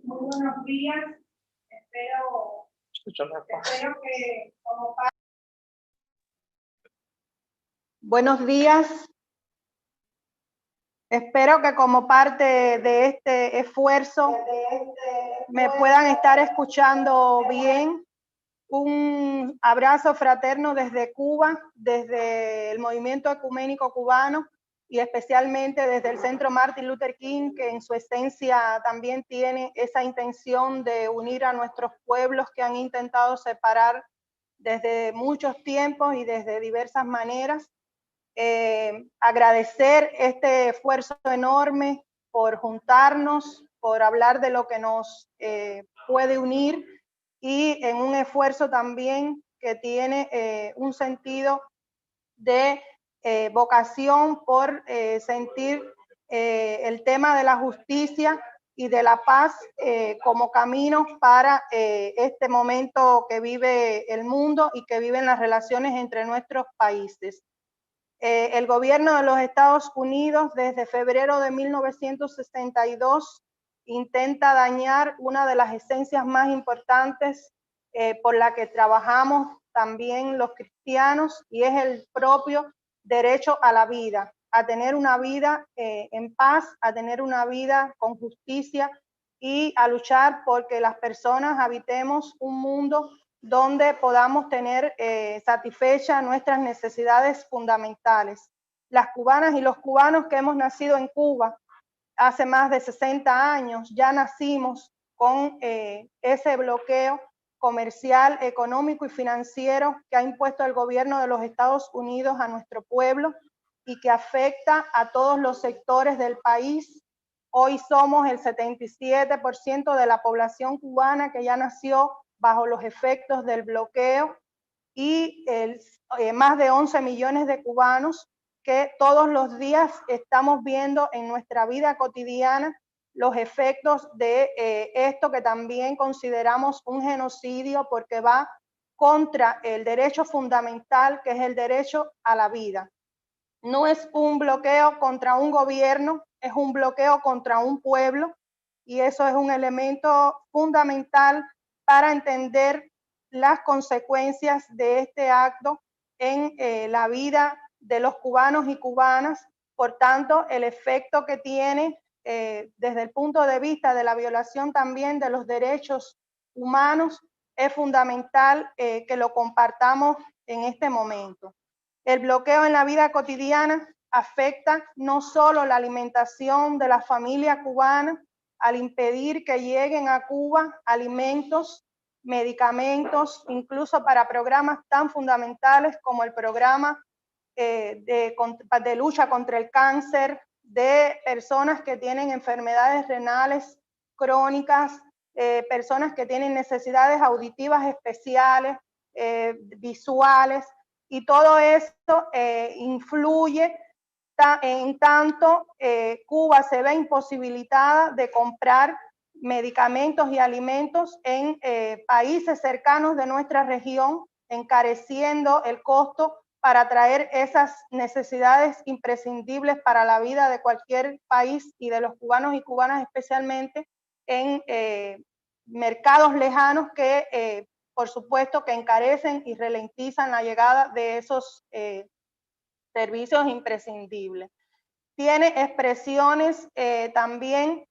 Muy buenos días. Espero que como parte... Buenos días. Espero que como parte de este esfuerzo me puedan estar escuchando bien. Un abrazo fraterno desde Cuba, desde el movimiento ecuménico cubano y especialmente desde el Centro Martin Luther King, que en su esencia también tiene esa intención de unir a nuestros pueblos que han intentado separar desde muchos tiempos y desde diversas maneras. Agradecer este esfuerzo enorme por juntarnos, por hablar de lo que nos puede unir, y en un esfuerzo también que tiene un sentido de vocación por sentir el tema de la justicia y de la paz como camino para este momento que vive el mundo y que viven las relaciones entre nuestros países. El gobierno de los Estados Unidos desde febrero de 1962 intenta dañar una de las esencias más importantes por la que trabajamos también los cristianos, y es el propio derecho a la vida, a tener una vida en paz, a tener una vida con justicia y a luchar porque las personas habitemos un mundo donde podamos tener satisfechas nuestras necesidades fundamentales. Las cubanas y los cubanos que hemos nacido en Cuba hace más de 60 años, ya nacimos con ese bloqueo comercial, económico y financiero que ha impuesto el gobierno de los Estados Unidos a nuestro pueblo y que afecta a todos los sectores del país. Hoy somos el 77% de la población cubana que ya nació bajo los efectos del bloqueo, y más de 11 millones de cubanos que todos los días estamos viendo en nuestra vida cotidiana los efectos de esto que también consideramos un genocidio, porque va contra el derecho fundamental, que es el derecho a la vida. No es un bloqueo contra un gobierno, es un bloqueo contra un pueblo, y eso es un elemento fundamental para entender las consecuencias de este acto en la vida de los cubanos y cubanas. Por tanto, el efecto que tiene desde el punto de vista de la violación también de los derechos humanos es fundamental que lo compartamos en este momento. El bloqueo en la vida cotidiana afecta no solo la alimentación de la familia cubana, al impedir que lleguen a Cuba alimentos, medicamentos, incluso para programas tan fundamentales como el programa de lucha contra el cáncer, de personas que tienen enfermedades renales crónicas, personas que tienen necesidades auditivas especiales, visuales, y todo esto influye en tanto Cuba se ve imposibilitada de comprar medicamentos y alimentos en países cercanos de nuestra región, encareciendo el costo para traer esas necesidades imprescindibles para la vida de cualquier país y de los cubanos y cubanas especialmente en mercados lejanos que, por supuesto, que encarecen y ralentizan la llegada de esos servicios imprescindibles. Tiene expresiones también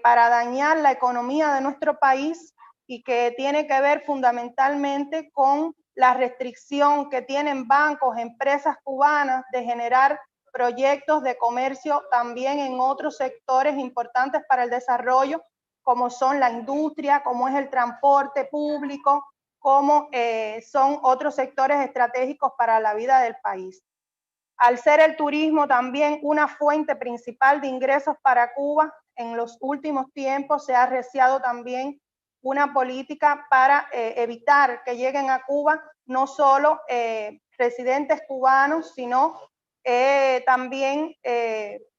para dañar la economía de nuestro país y que tiene que ver fundamentalmente con la restricción que tienen bancos, empresas cubanas de generar proyectos de comercio también en otros sectores importantes para el desarrollo, como son la industria, como es el transporte público, como son otros sectores estratégicos para la vida del país. Al ser el turismo también una fuente principal de ingresos para Cuba, en los últimos tiempos se ha arreciado también una política para evitar que lleguen a Cuba no solo residentes cubanos, sino también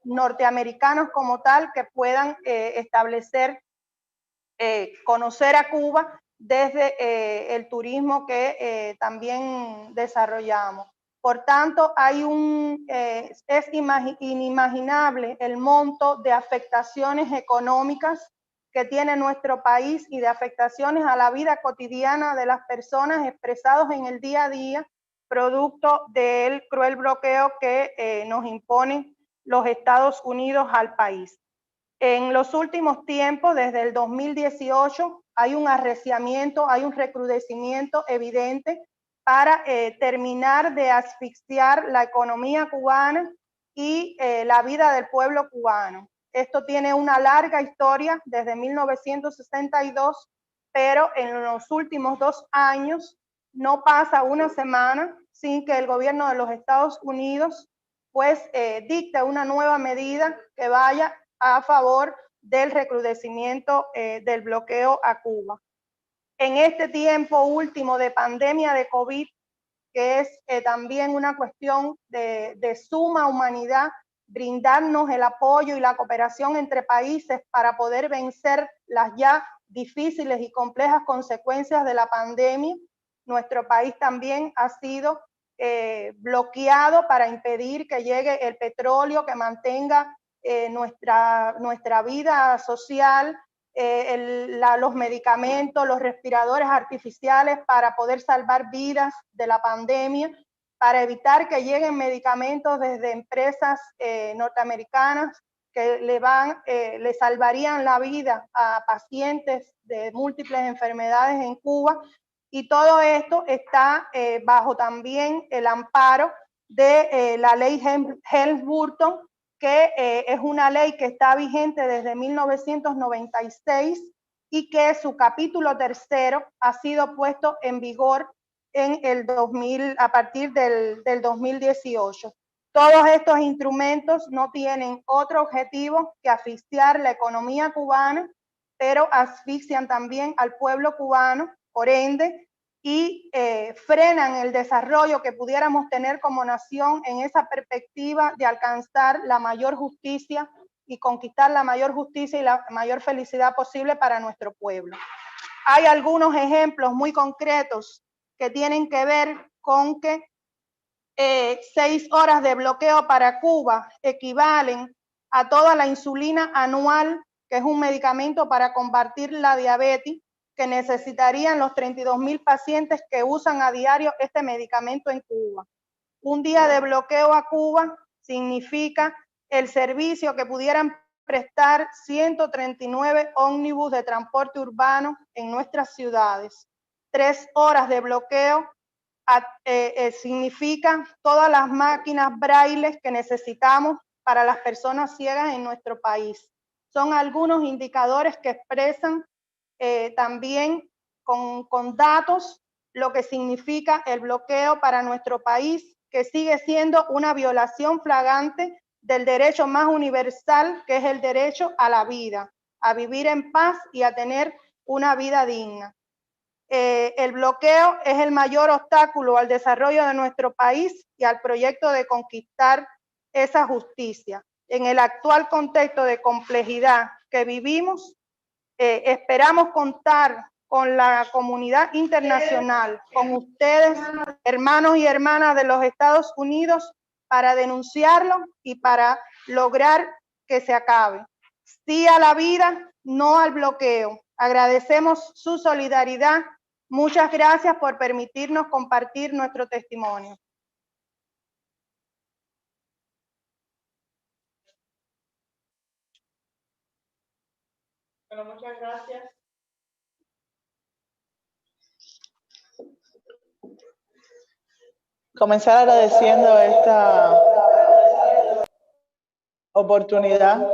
norteamericanos como tal, que puedan establecer, conocer a Cuba desde el turismo que también desarrollamos. Por tanto, es inimaginable el monto de afectaciones económicas que tiene nuestro país y de afectaciones a la vida cotidiana de las personas expresados en el día a día, producto del cruel bloqueo que nos imponen los Estados Unidos al país. En los últimos tiempos, desde el 2018, hay un arreciamiento, hay un recrudecimiento evidente para terminar de asfixiar la economía cubana y la vida del pueblo cubano. Esto tiene una larga historia desde 1962, pero en los últimos 2 años no pasa una semana sin que el gobierno de los Estados Unidos pues dicte una nueva medida que vaya a favor del recrudecimiento del bloqueo a Cuba. En este tiempo último de pandemia de COVID, que es también una cuestión de suma humanidad, brindarnos el apoyo y la cooperación entre países para poder vencer las ya difíciles y complejas consecuencias de la pandemia. Nuestro país también ha sido bloqueado para impedir que llegue el petróleo que mantenga nuestra vida social, los medicamentos, los respiradores artificiales para poder salvar vidas de la pandemia, para evitar que lleguen medicamentos desde empresas norteamericanas que le salvarían la vida a pacientes de múltiples enfermedades en Cuba. Y todo esto está bajo también el amparo de la ley Helms-Burton, que es una ley que está vigente desde 1996 y que su capítulo 3 ha sido puesto en vigor en el 2000, a partir del 2018. Todos estos instrumentos no tienen otro objetivo que asfixiar la economía cubana, pero asfixian también al pueblo cubano, por ende, y frenan el desarrollo que pudiéramos tener como nación en esa perspectiva de alcanzar la mayor justicia y conquistar la mayor justicia y la mayor felicidad posible para nuestro pueblo. Hay algunos ejemplos muy concretos que tienen que ver con que 6 horas de bloqueo para Cuba equivalen a toda la insulina anual, que es un medicamento para combatir la diabetes, que necesitarían los 32,000 pacientes que usan a diario este medicamento en Cuba. Un día de bloqueo a Cuba significa el servicio que pudieran prestar 139 ómnibus de transporte urbano en nuestras ciudades. 3 horas de bloqueo significa todas las máquinas braille que necesitamos para las personas ciegas en nuestro país. Son algunos indicadores que expresan también con datos lo que significa el bloqueo para nuestro país, que sigue siendo una violación flagrante del derecho más universal, que es el derecho a la vida, a vivir en paz y a tener una vida digna. El bloqueo es el mayor obstáculo al desarrollo de nuestro país y al proyecto de conquistar esa justicia. En el actual contexto de complejidad que vivimos, esperamos contar con la comunidad internacional, con ustedes, hermanos y hermanas de los Estados Unidos, para denunciarlo y para lograr que se acabe. Sí a la vida, no al bloqueo. Agradecemos su solidaridad. Muchas gracias por permitirnos compartir nuestro testimonio. Bueno, muchas gracias. Comenzar agradeciendo esta oportunidad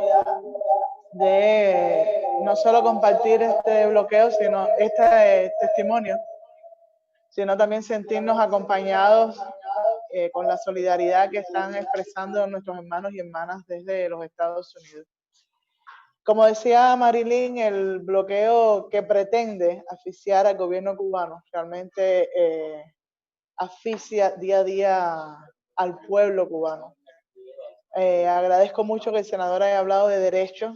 de no solo compartir este bloqueo, sino este testimonio, sino también sentirnos acompañados con la solidaridad que están expresando nuestros hermanos y hermanas desde los Estados Unidos. Como decía Marilyn, el bloqueo que pretende asfixiar al gobierno cubano realmente asfixia día a día al pueblo cubano. Agradezco mucho que el senador haya hablado de derechos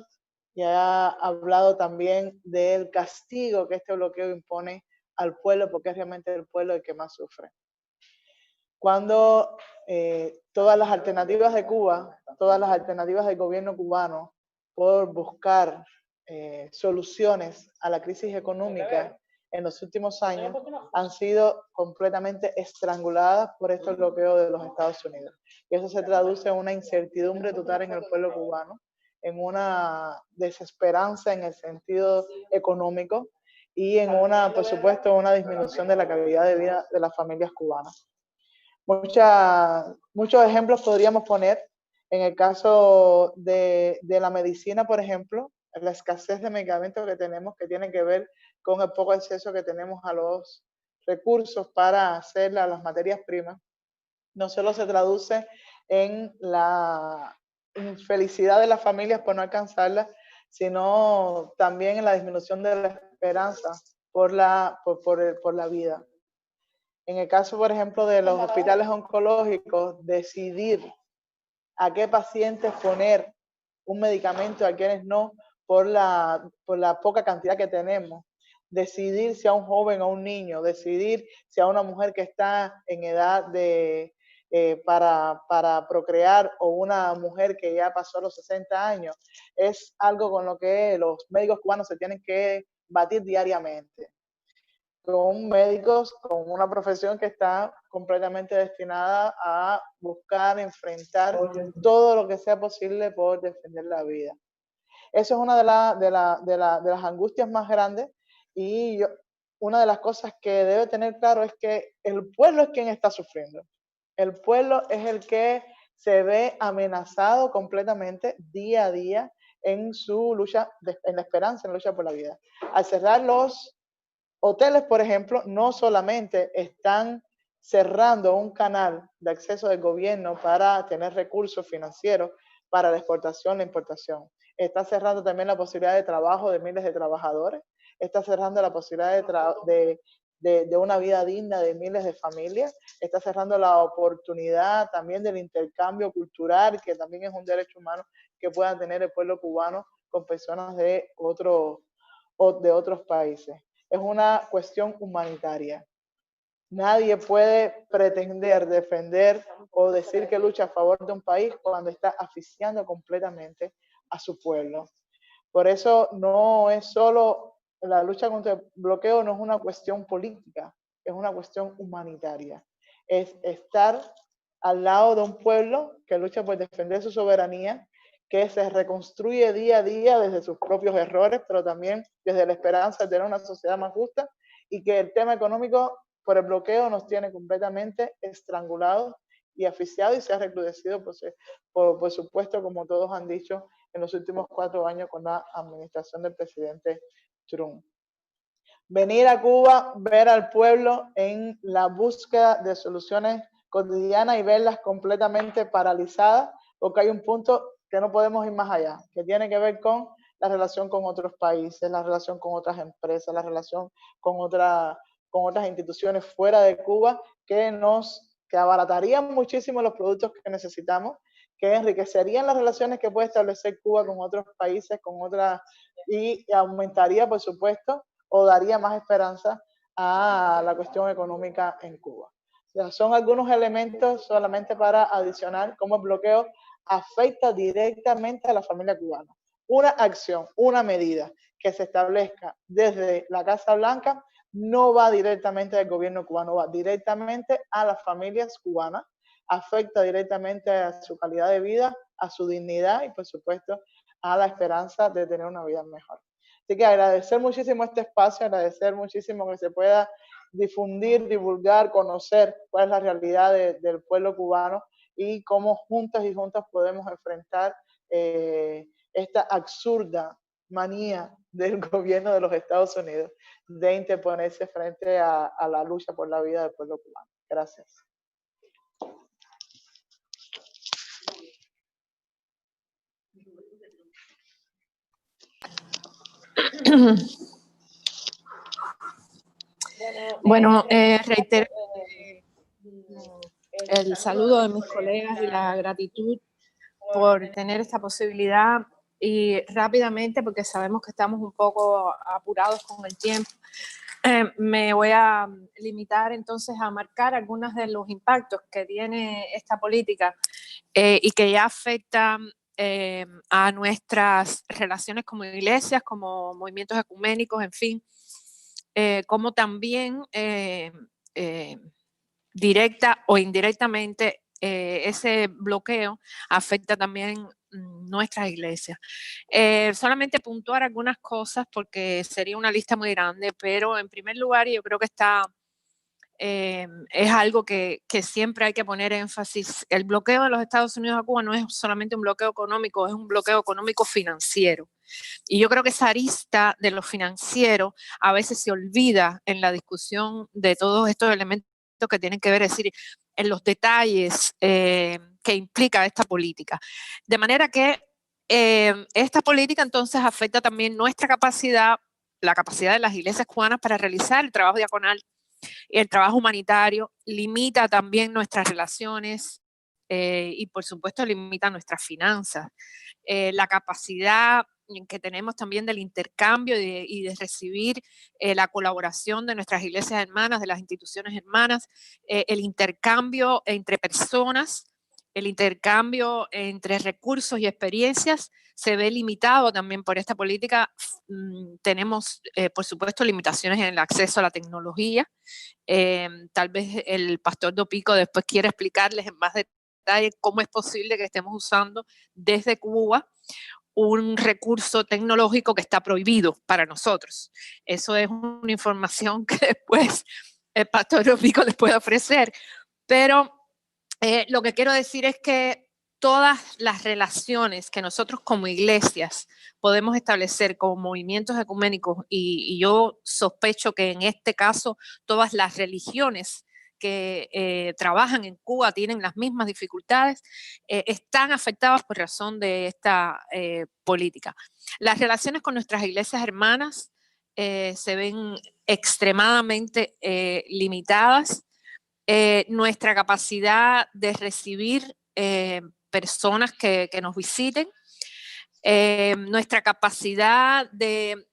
y haya hablado también del castigo que este bloqueo impone al pueblo, porque es realmente el pueblo el que más sufre. Cuando todas las alternativas de Cuba, todas las alternativas del gobierno cubano por buscar soluciones a la crisis económica en los últimos años han sido completamente estranguladas por este bloqueo de los Estados Unidos. Y eso se traduce en una incertidumbre total en el pueblo cubano, en una desesperanza en el sentido económico y en una, por supuesto, una disminución de la calidad de vida de las familias cubanas. Muchos ejemplos podríamos poner. En el caso de la medicina, por ejemplo, la escasez de medicamentos que tenemos, que tienen que ver con el poco acceso que tenemos a los recursos para hacer las materias primas, no solo se traduce en la infelicidad de las familias por no alcanzarlas, sino también en la disminución de la esperanza por la vida. En el caso, por ejemplo, de los hospitales oncológicos, decidir a qué pacientes poner un medicamento, a quienes no, por la poca cantidad que tenemos. Decidir si a un joven o un niño, decidir si a una mujer que está en edad para procrear o una mujer que ya pasó los 60 años, es algo con lo que los médicos cubanos se tienen que batir diariamente. Con médicos con una profesión que está completamente destinada a buscar, enfrentar todo lo que sea posible por defender la vida. Eso es una de las angustias más grandes y una de las cosas que debe tener claro es que el pueblo es quien está sufriendo. El pueblo es el que se ve amenazado completamente día a día en su lucha, en la esperanza, en la lucha por la vida. Al cerrar los hoteles, por ejemplo, no solamente están cerrando un canal de acceso del gobierno para tener recursos financieros para la exportación, la importación. Está cerrando también la posibilidad de trabajo de miles de trabajadores. Está cerrando la posibilidad de una vida digna de miles de familias. Está cerrando la oportunidad también del intercambio cultural, que también es un derecho humano que pueda tener el pueblo cubano con personas de otros países. Es una cuestión humanitaria. Nadie puede pretender defender o decir que lucha a favor de un país cuando está asfixiando completamente a su pueblo. Por eso no es solo la lucha contra el bloqueo, no es una cuestión política, es una cuestión humanitaria. Es estar al lado de un pueblo que lucha por defender su soberanía, que se reconstruye día a día desde sus propios errores, pero también desde la esperanza de tener una sociedad más justa, y que el tema económico por el bloqueo nos tiene completamente estrangulados y asfixiados, y se ha recrudecido, por supuesto, como todos han dicho, en los últimos 4 años con la administración del presidente Trump. Venir a Cuba, ver al pueblo en la búsqueda de soluciones cotidianas y verlas completamente paralizadas, porque hay un punto que no podemos ir más allá, que tiene que ver con la relación con otros países, la relación con otras empresas, la relación con otras instituciones fuera de Cuba que abaratarían muchísimo los productos que necesitamos, que enriquecerían las relaciones que puede establecer Cuba con otros países, y aumentaría, por supuesto, o daría más esperanza a la cuestión económica en Cuba. O sea, son algunos elementos solamente para adicionar cómo el bloqueo afecta directamente a la familia cubana. Una acción, una medida que se establezca desde la Casa Blanca no va directamente al gobierno cubano, va directamente a las familias cubanas, afecta directamente a su calidad de vida, a su dignidad y, por supuesto, a la esperanza de tener una vida mejor. Así que agradecer muchísimo este espacio, agradecer muchísimo que se pueda difundir, divulgar, conocer cuál es la realidad del pueblo cubano y cómo juntas y juntas podemos enfrentar esta absurda manía del gobierno de los Estados Unidos de interponerse frente a la lucha por la vida del pueblo cubano. Gracias. Bueno, reitero el saludo de mis colegas y la gratitud por tener esta posibilidad y rápidamente, porque sabemos que estamos un poco apurados con el tiempo, me voy a limitar entonces a marcar algunos de los impactos que tiene esta política y que ya afectan a nuestras relaciones como iglesias, como movimientos ecuménicos, en fin, como también directa o indirectamente ese bloqueo afecta también nuestras iglesias. Solamente puntuar algunas cosas porque sería una lista muy grande, pero en primer lugar yo creo que es algo que siempre hay que poner énfasis. El bloqueo de los Estados Unidos a Cuba no es solamente un bloqueo económico, es un bloqueo económico financiero. Y yo creo que esa arista de lo financiero a veces se olvida en la discusión de todos estos elementos que tienen que ver, es decir, en los detalles que implica esta política. De manera que esta política entonces afecta también nuestra capacidad, la capacidad de las iglesias cubanas para realizar el trabajo diaconal y el trabajo humanitario, limita también nuestras relaciones y por supuesto limita nuestras finanzas. La capacidad que tenemos también del intercambio y de recibir la colaboración de nuestras iglesias hermanas, de las instituciones hermanas, el intercambio entre personas, el intercambio entre recursos y experiencias se ve limitado también por esta política. Tenemos, por supuesto, limitaciones en el acceso a la tecnología. Tal vez el pastor Dopico después quiera explicarles en más detalle cómo es posible que estemos usando desde Cuba un recurso tecnológico que está prohibido para nosotros. Eso es una información que después el pastor Dopico les puede ofrecer. Pero lo que quiero decir es que todas las relaciones que nosotros como iglesias podemos establecer como movimientos ecuménicos, y yo sospecho que en este caso todas las religiones que trabajan en Cuba tienen las mismas dificultades, están afectadas por razón de esta política. Las relaciones con nuestras iglesias hermanas se ven extremadamente limitadas. Nuestra capacidad de recibir personas que nos visiten, nuestra capacidad de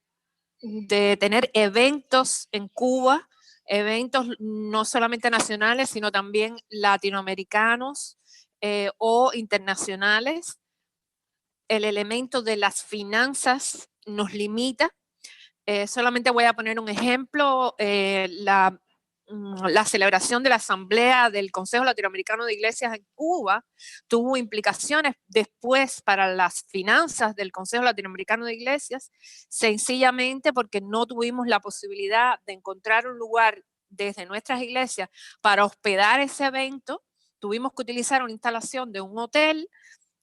tener eventos en Cuba, eventos no solamente nacionales, sino también latinoamericanos o internacionales. El elemento de las finanzas nos limita. Solamente voy a poner un ejemplo, la celebración de la Asamblea del Consejo Latinoamericano de Iglesias en Cuba tuvo implicaciones después para las finanzas del Consejo Latinoamericano de Iglesias, sencillamente porque no tuvimos la posibilidad de encontrar un lugar desde nuestras iglesias para hospedar ese evento. Tuvimos que utilizar una instalación de un hotel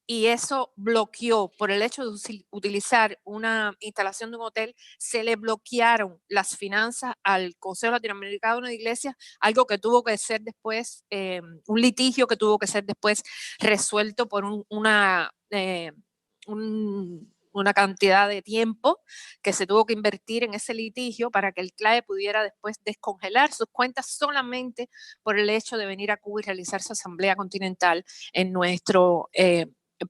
y eso bloqueó, por el hecho de utilizar una instalación de un hotel, se le bloquearon las finanzas al Consejo Latinoamericano de Iglesias, algo que tuvo que ser después, un litigio que tuvo que ser después resuelto por una cantidad de tiempo que se tuvo que invertir en ese litigio para que el CLAE pudiera después descongelar sus cuentas solamente por el hecho de venir a Cuba y realizar su asamblea continental en nuestro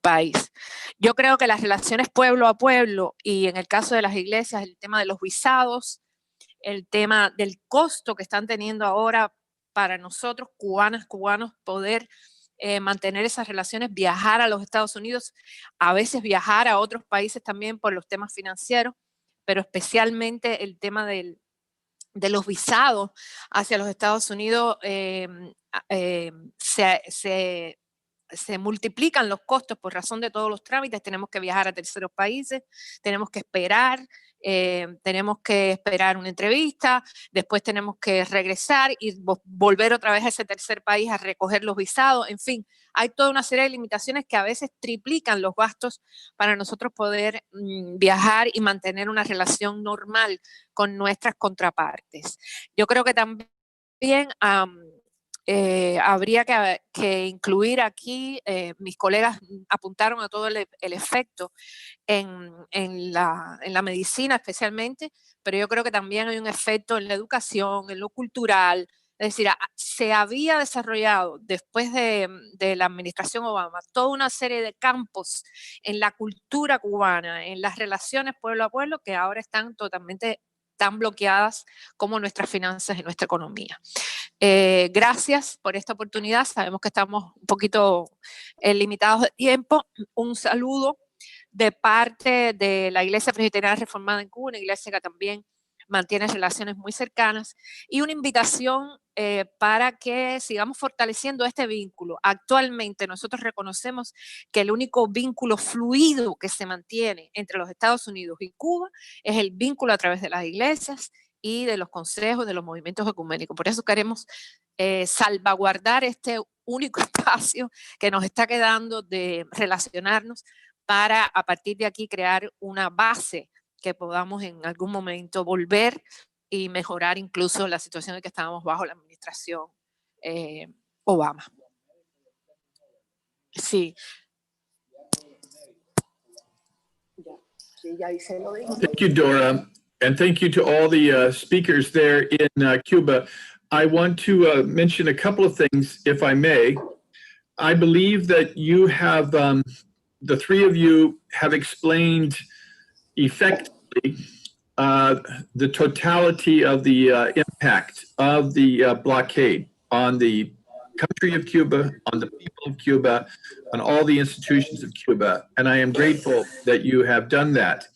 país. Yo creo que las relaciones pueblo a pueblo y en el caso de las iglesias, el tema de los visados, el tema del costo que están teniendo ahora para nosotros, cubanas, cubanos, poder mantener esas relaciones, viajar a los Estados Unidos, a veces viajar a otros países también por los temas financieros, pero especialmente el tema de los visados hacia los Estados Unidos, se multiplican los costos por razón de todos los trámites. Tenemos que viajar a terceros países, tenemos que esperar una entrevista, después tenemos que regresar y volver otra vez a ese tercer país a recoger los visados. En fin, hay toda una serie de limitaciones que a veces triplican los gastos para nosotros poder viajar y mantener una relación normal con nuestras contrapartes. Yo creo que también habría que incluir aquí, mis colegas apuntaron a todo el efecto en la medicina especialmente, pero yo creo que también hay un efecto en la educación, en lo cultural. Es decir, se había desarrollado después de la administración Obama toda una serie de campos en la cultura cubana, en las relaciones pueblo a pueblo, que ahora están totalmente tan bloqueadas como nuestras finanzas y nuestra economía. Gracias por esta oportunidad. Sabemos que estamos un poquito limitados de tiempo. Un saludo de parte de la Iglesia Presbiteriana Reformada en Cuba, una iglesia que también mantiene relaciones muy cercanas, y una invitación para que sigamos fortaleciendo este vínculo. Actualmente nosotros reconocemos que el único vínculo fluido que se mantiene entre los Estados Unidos y Cuba es el vínculo a través de las iglesias y de los consejos, de los movimientos ecuménicos. Por eso queremos salvaguardar este único espacio que nos está quedando de relacionarnos, para a partir de aquí crear una base que podamos en algún momento volver y mejorar incluso la situación en que estábamos bajo la administración Obama. Sí. Ya hice lo de... Thank you, Dora, and thank you to all the speakers there in Cuba. I want to mention a couple of things, if I may. I believe that you have, the three of you have explained effectively the totality of the impact of the blockade on the country of Cuba, on the people of Cuba, on all the institutions of Cuba. And I am grateful that you have done that.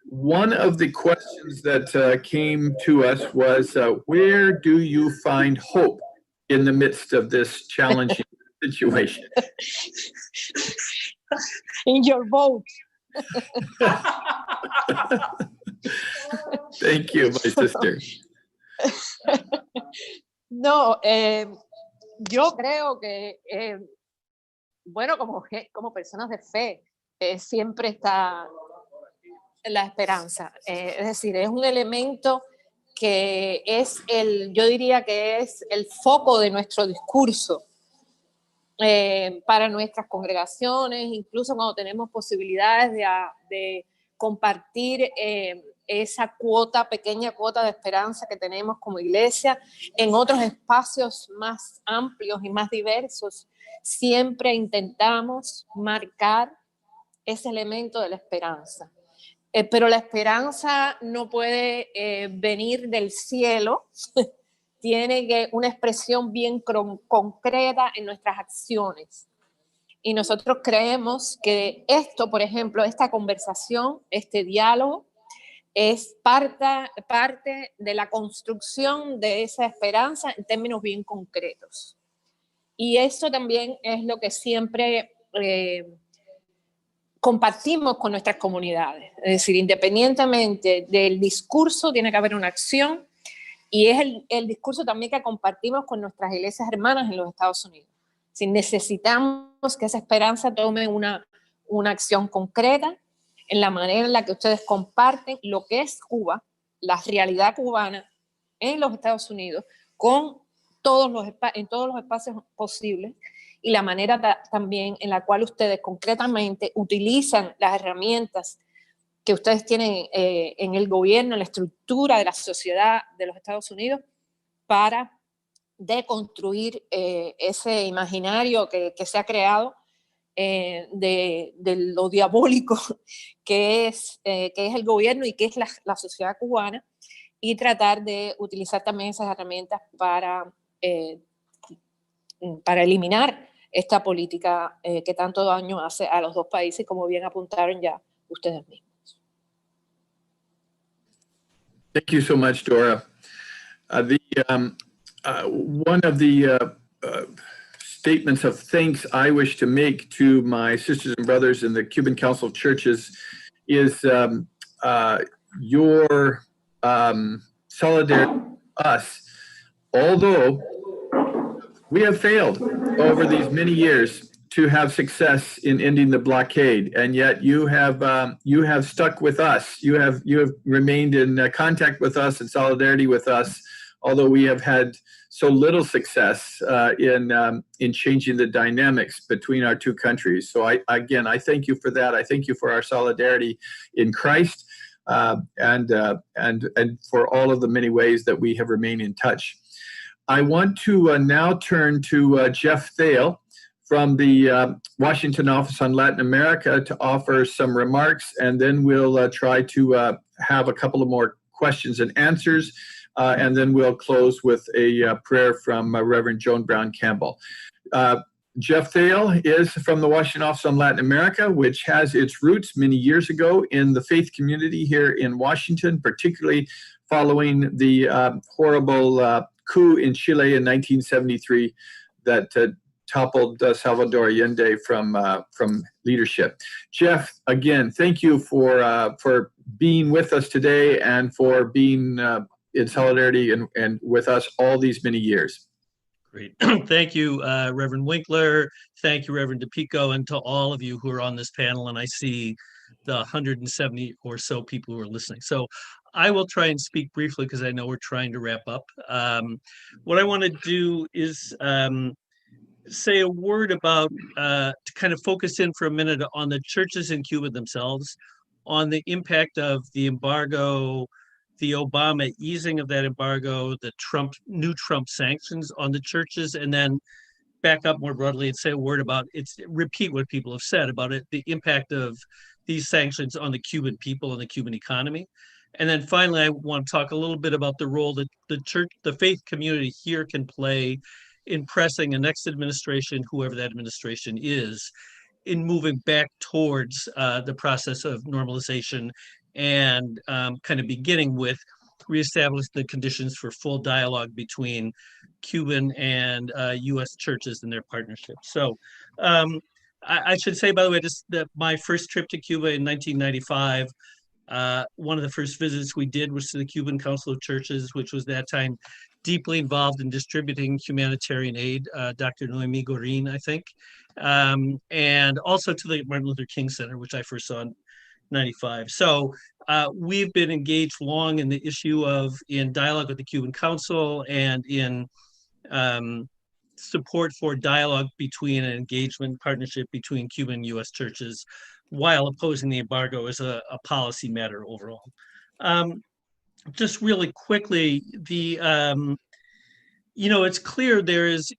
One of the questions that came to us was, where do you find hope in the midst of this challenging situation? In your vote. Thank you, my sister. No, yo creo que, bueno, como personas de fe, siempre está la esperanza. Es decir, es un elemento que es yo diría que es el foco de nuestro discurso para nuestras congregaciones, incluso cuando tenemos posibilidades de compartir esa pequeña cuota de esperanza que tenemos como iglesia en otros espacios más amplios y más diversos. Siempre intentamos marcar ese elemento de la esperanza. Pero la esperanza no puede venir del cielo, tiene una expresión bien concreta en nuestras acciones. Y nosotros creemos que esto, por ejemplo, esta conversación, este diálogo, es parte de la construcción de esa esperanza en términos bien concretos. Y eso también es lo que siempre compartimos con nuestras comunidades. Es decir, independientemente del discurso, tiene que haber una acción, y es el discurso también que compartimos con nuestras iglesias hermanas en los Estados Unidos. Si necesitamos que esa esperanza tome una acción concreta en la manera en la que ustedes comparten lo que es Cuba, la realidad cubana en los Estados Unidos, en todos los espacios posibles, y la manera también en la cual ustedes concretamente utilizan las herramientas que ustedes tienen en el gobierno, en la estructura de la sociedad de los Estados Unidos, para deconstruir ese imaginario que se ha creado de lo diabólico que es el gobierno y que es la sociedad cubana, y tratar de utilizar también esas herramientas para eliminar esta política que tanto daño hace a los dos países, como bien apuntaron ya ustedes mismos. Thank you so much, Dora. One of the statements of thanks I wish to make to my sisters and brothers in the Cuban Council of Churches is your solidarity with us. Although we have failed over these many years to have success in ending the blockade, and yet you have stuck with us. You have remained in contact with us and solidarity with us, although we have had so little success in changing the dynamics between our two countries. So I thank you for that. I thank you for our solidarity in Christ, and for all of the many ways that we have remained in touch. I want to now turn to Jeff Thale from the Washington office on Latin America to offer some remarks, and then we'll try to have a couple of more questions and answers, and then we'll close with a prayer from Reverend Joan Brown Campbell. Jeff Thale is from the Washington office on Latin America, which has its roots many years ago in the faith community here in Washington, particularly following the horrible coup in Chile in 1973 that toppled Salvador Allende from leadership. Jeff, again, thank you for being with us today and for being in solidarity and with us all these many years. Great. Thank you, Reverend Winkler. Thank you, Reverend DePico, and to all of you who are on this panel. And I see the 170 or so people who are listening. So I will try and speak briefly because I know we're trying to wrap up. What I want to do is say a word about, to kind of focus in for a minute on the churches in Cuba themselves, on the impact of the embargo, the Obama easing of that embargo, the new Trump sanctions on the churches, and then back up more broadly and say a word about repeat what people have said about it, the impact of these sanctions on the Cuban people and the Cuban economy. And then finally, I want to talk a little bit about the role that the faith community here can play in pressing a next administration, whoever that administration is, in moving back towards the process of normalization and kind of beginning with reestablish the conditions for full dialogue between Cuban and U.S. churches and their partnership. So I should say, by the way, that my first trip to Cuba in 1995, one of the first visits we did was to the Cuban Council of Churches, which was that time deeply involved in distributing humanitarian aid, Dr. Noemi Gorin, I think, and also to the Martin Luther King Center, which I first saw in 95. So we've been engaged long in the issue in dialogue with the Cuban Council and in support for dialogue between an engagement partnership between Cuban and U.S. churches while opposing the embargo as a policy matter overall. Just really quickly, it's clear there is,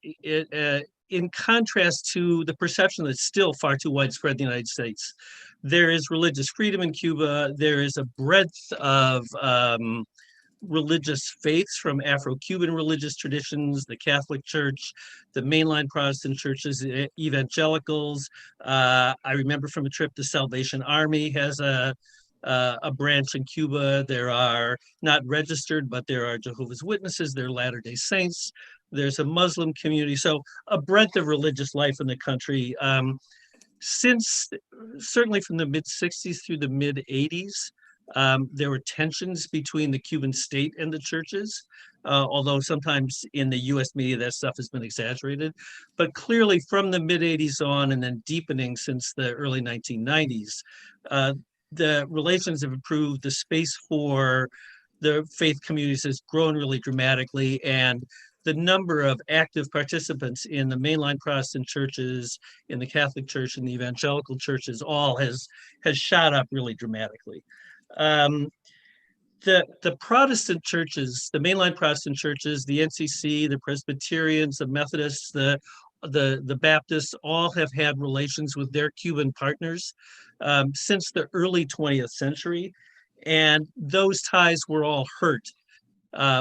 in contrast to the perception that's still far too widespread in the United States, there is religious freedom in Cuba. There is a breadth of religious faiths from Afro-Cuban religious traditions, the Catholic Church, the mainline Protestant churches, evangelicals. I remember from a trip, the Salvation Army has a branch in Cuba. There are not registered, but there are Jehovah's Witnesses, there are Latter-day Saints. There's a Muslim community. So a breadth of religious life in the country. Since certainly from the mid-60s through the mid-80s, there were tensions between the Cuban state and the churches, although sometimes in the US media that stuff has been exaggerated. But clearly from the mid-80s on and then deepening since the early 1990s, the relations have improved. The space for the faith communities has grown really dramatically, and the number of active participants in the mainline Protestant churches, in the Catholic Church, and the evangelical churches all has shot up really dramatically. The Protestant churches, the mainline Protestant churches, the NCC, the Presbyterians, the Methodists, the Baptists, all have had relations with their Cuban partners since the early 20th century. And those ties were all hurt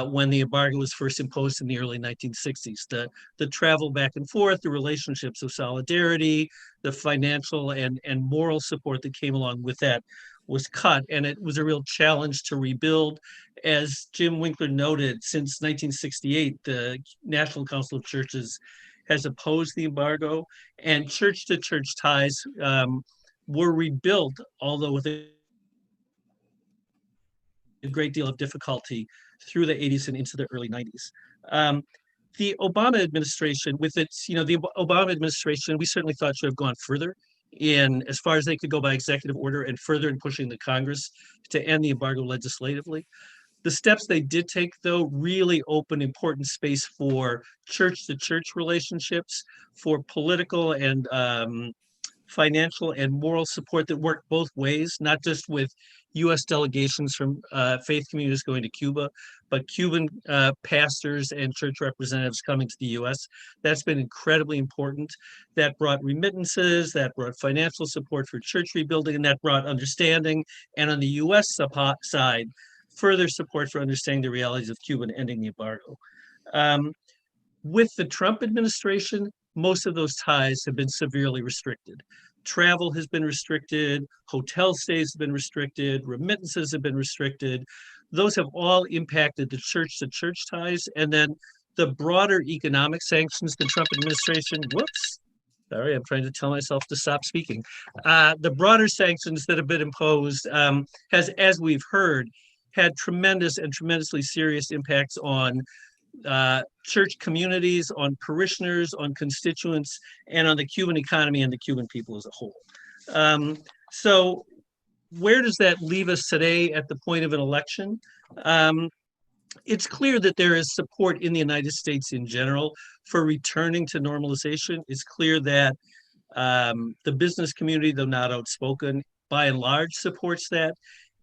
when the embargo was first imposed in the early 1960s. The travel back and forth, the relationships of solidarity, the financial and moral support that came along with that was cut, and it was a real challenge to rebuild. As Jim Winkler noted, since 1968, the National Council of Churches has opposed the embargo, and church-to-church ties were rebuilt, although with a great deal of difficulty through the 80s and into the early 90s. The Obama administration, with its, the Obama administration, we certainly thought should have gone further in as far as they could go by executive order and further in pushing the Congress to end the embargo legislatively. The steps they did take, though, really opened important space for church-to-church relationships, for political and financial and moral support that worked both ways, not just with U.S. delegations from faith communities going to Cuba, but Cuban pastors and church representatives coming to the U.S. That's been incredibly important. That brought remittances, that brought financial support for church rebuilding, and that brought understanding. And on the U.S. side, further support for understanding the realities of Cuba and ending the embargo. With the Trump administration, most of those ties have been severely restricted. Travel has been restricted, hotel stays have been restricted, remittances have been restricted. Those have all impacted the church-to-church ties. And then the broader economic sanctions the Trump administration, sorry, I'm trying to tell myself to stop speaking. The broader sanctions that have been imposed has, as we've heard, had tremendous and tremendously serious impacts on church communities, on parishioners, on constituents, and on the Cuban economy and the Cuban people as a whole. So where does that leave us today at the point of an election? It's clear that there is support in the United States in general for returning to normalization. It's clear that the business community, though not outspoken, by and large supports that.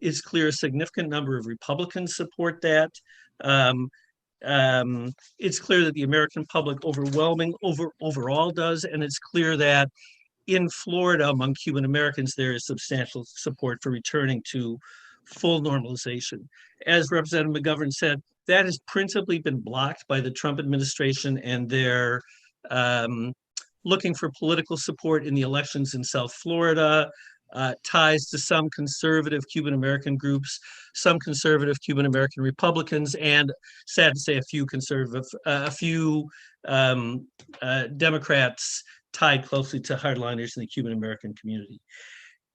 It's clear a significant number of Republicans support that. It's clear that the American public overall does, and it's clear that in Florida, among Cuban Americans, there is substantial support for returning to full normalization. As Representative McGovern said, that has principally been blocked by the Trump administration and their looking for political support in the elections in South Florida, ties to some conservative Cuban American groups, some conservative Cuban American Republicans, and sad to say, a few Democrats tied closely to hardliners in the Cuban American community.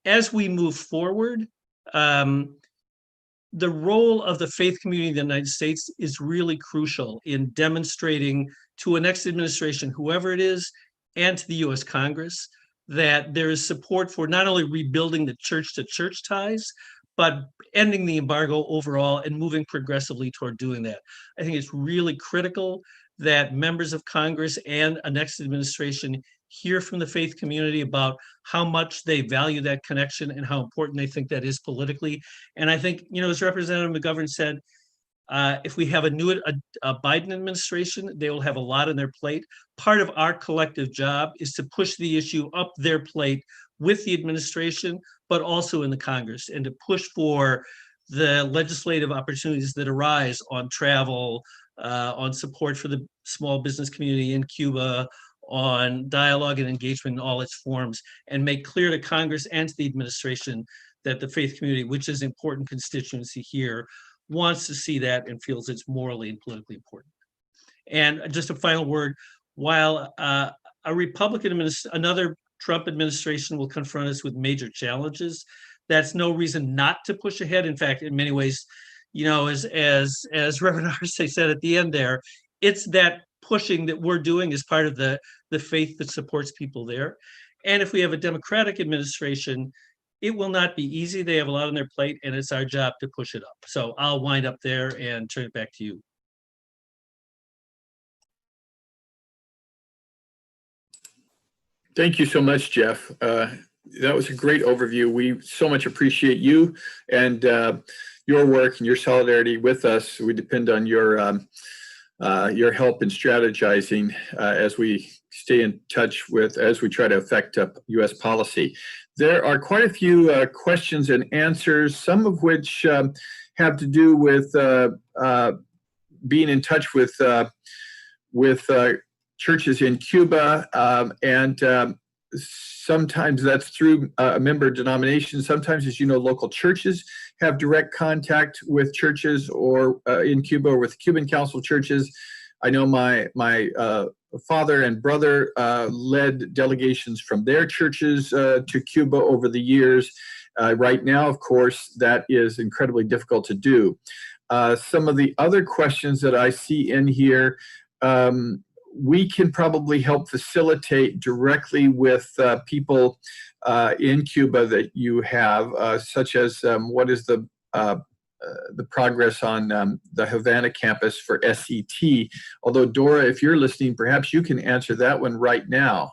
As we move forward, the role of the faith community in the United States is really crucial in demonstrating to a next administration, whoever it is, and to the U.S. Congress, that there is support for not only rebuilding the church-to-church ties, but ending the embargo overall and moving progressively toward doing that. I think it's really critical that members of Congress and a next administration hear from the faith community about how much they value that connection and how important they think that is politically. And I think, as Representative McGovern said, if we have a Biden administration, they will have a lot on their plate. Part of our collective job is to push the issue up their plate with the administration, but also in the Congress, and to push for the legislative opportunities that arise on travel, on support for the small business community in Cuba, on dialogue and engagement in all its forms, and make clear to Congress and to the administration that the faith community, which is an important constituency here, wants to see that and feels it's morally and politically important. And just a final word, while another Trump administration will confront us with major challenges, that's no reason not to push ahead. In fact, in many ways, as Reverend Arce said at the end there, it's that pushing that we're doing as part of the faith that supports people there. And if we have a Democratic administration, it will not be easy. They have a lot on their plate, and it's our job to push it up. So I'll wind up there and turn it back to you. Thank you so much, Jeff. That was a great overview. We so much appreciate you and your work and your solidarity with us. We depend on your help in strategizing as we stay in touch as we try to affect U.S. policy. There are quite a few questions and answers, some of which have to do with being in touch with churches in Cuba, and sometimes that's through a member denomination. Sometimes, as you know, local churches have direct contact with churches, or in Cuba, or with Cuban Council churches. I know my father and brother led delegations from their churches to Cuba over the years. Right now, of course, that is incredibly difficult to do. Some of the other questions that I see in here, we can probably help facilitate directly with people in Cuba that you have, such as what is the progress on the Havana campus for SET. Although, Dora, if you're listening, perhaps you can answer that one right now.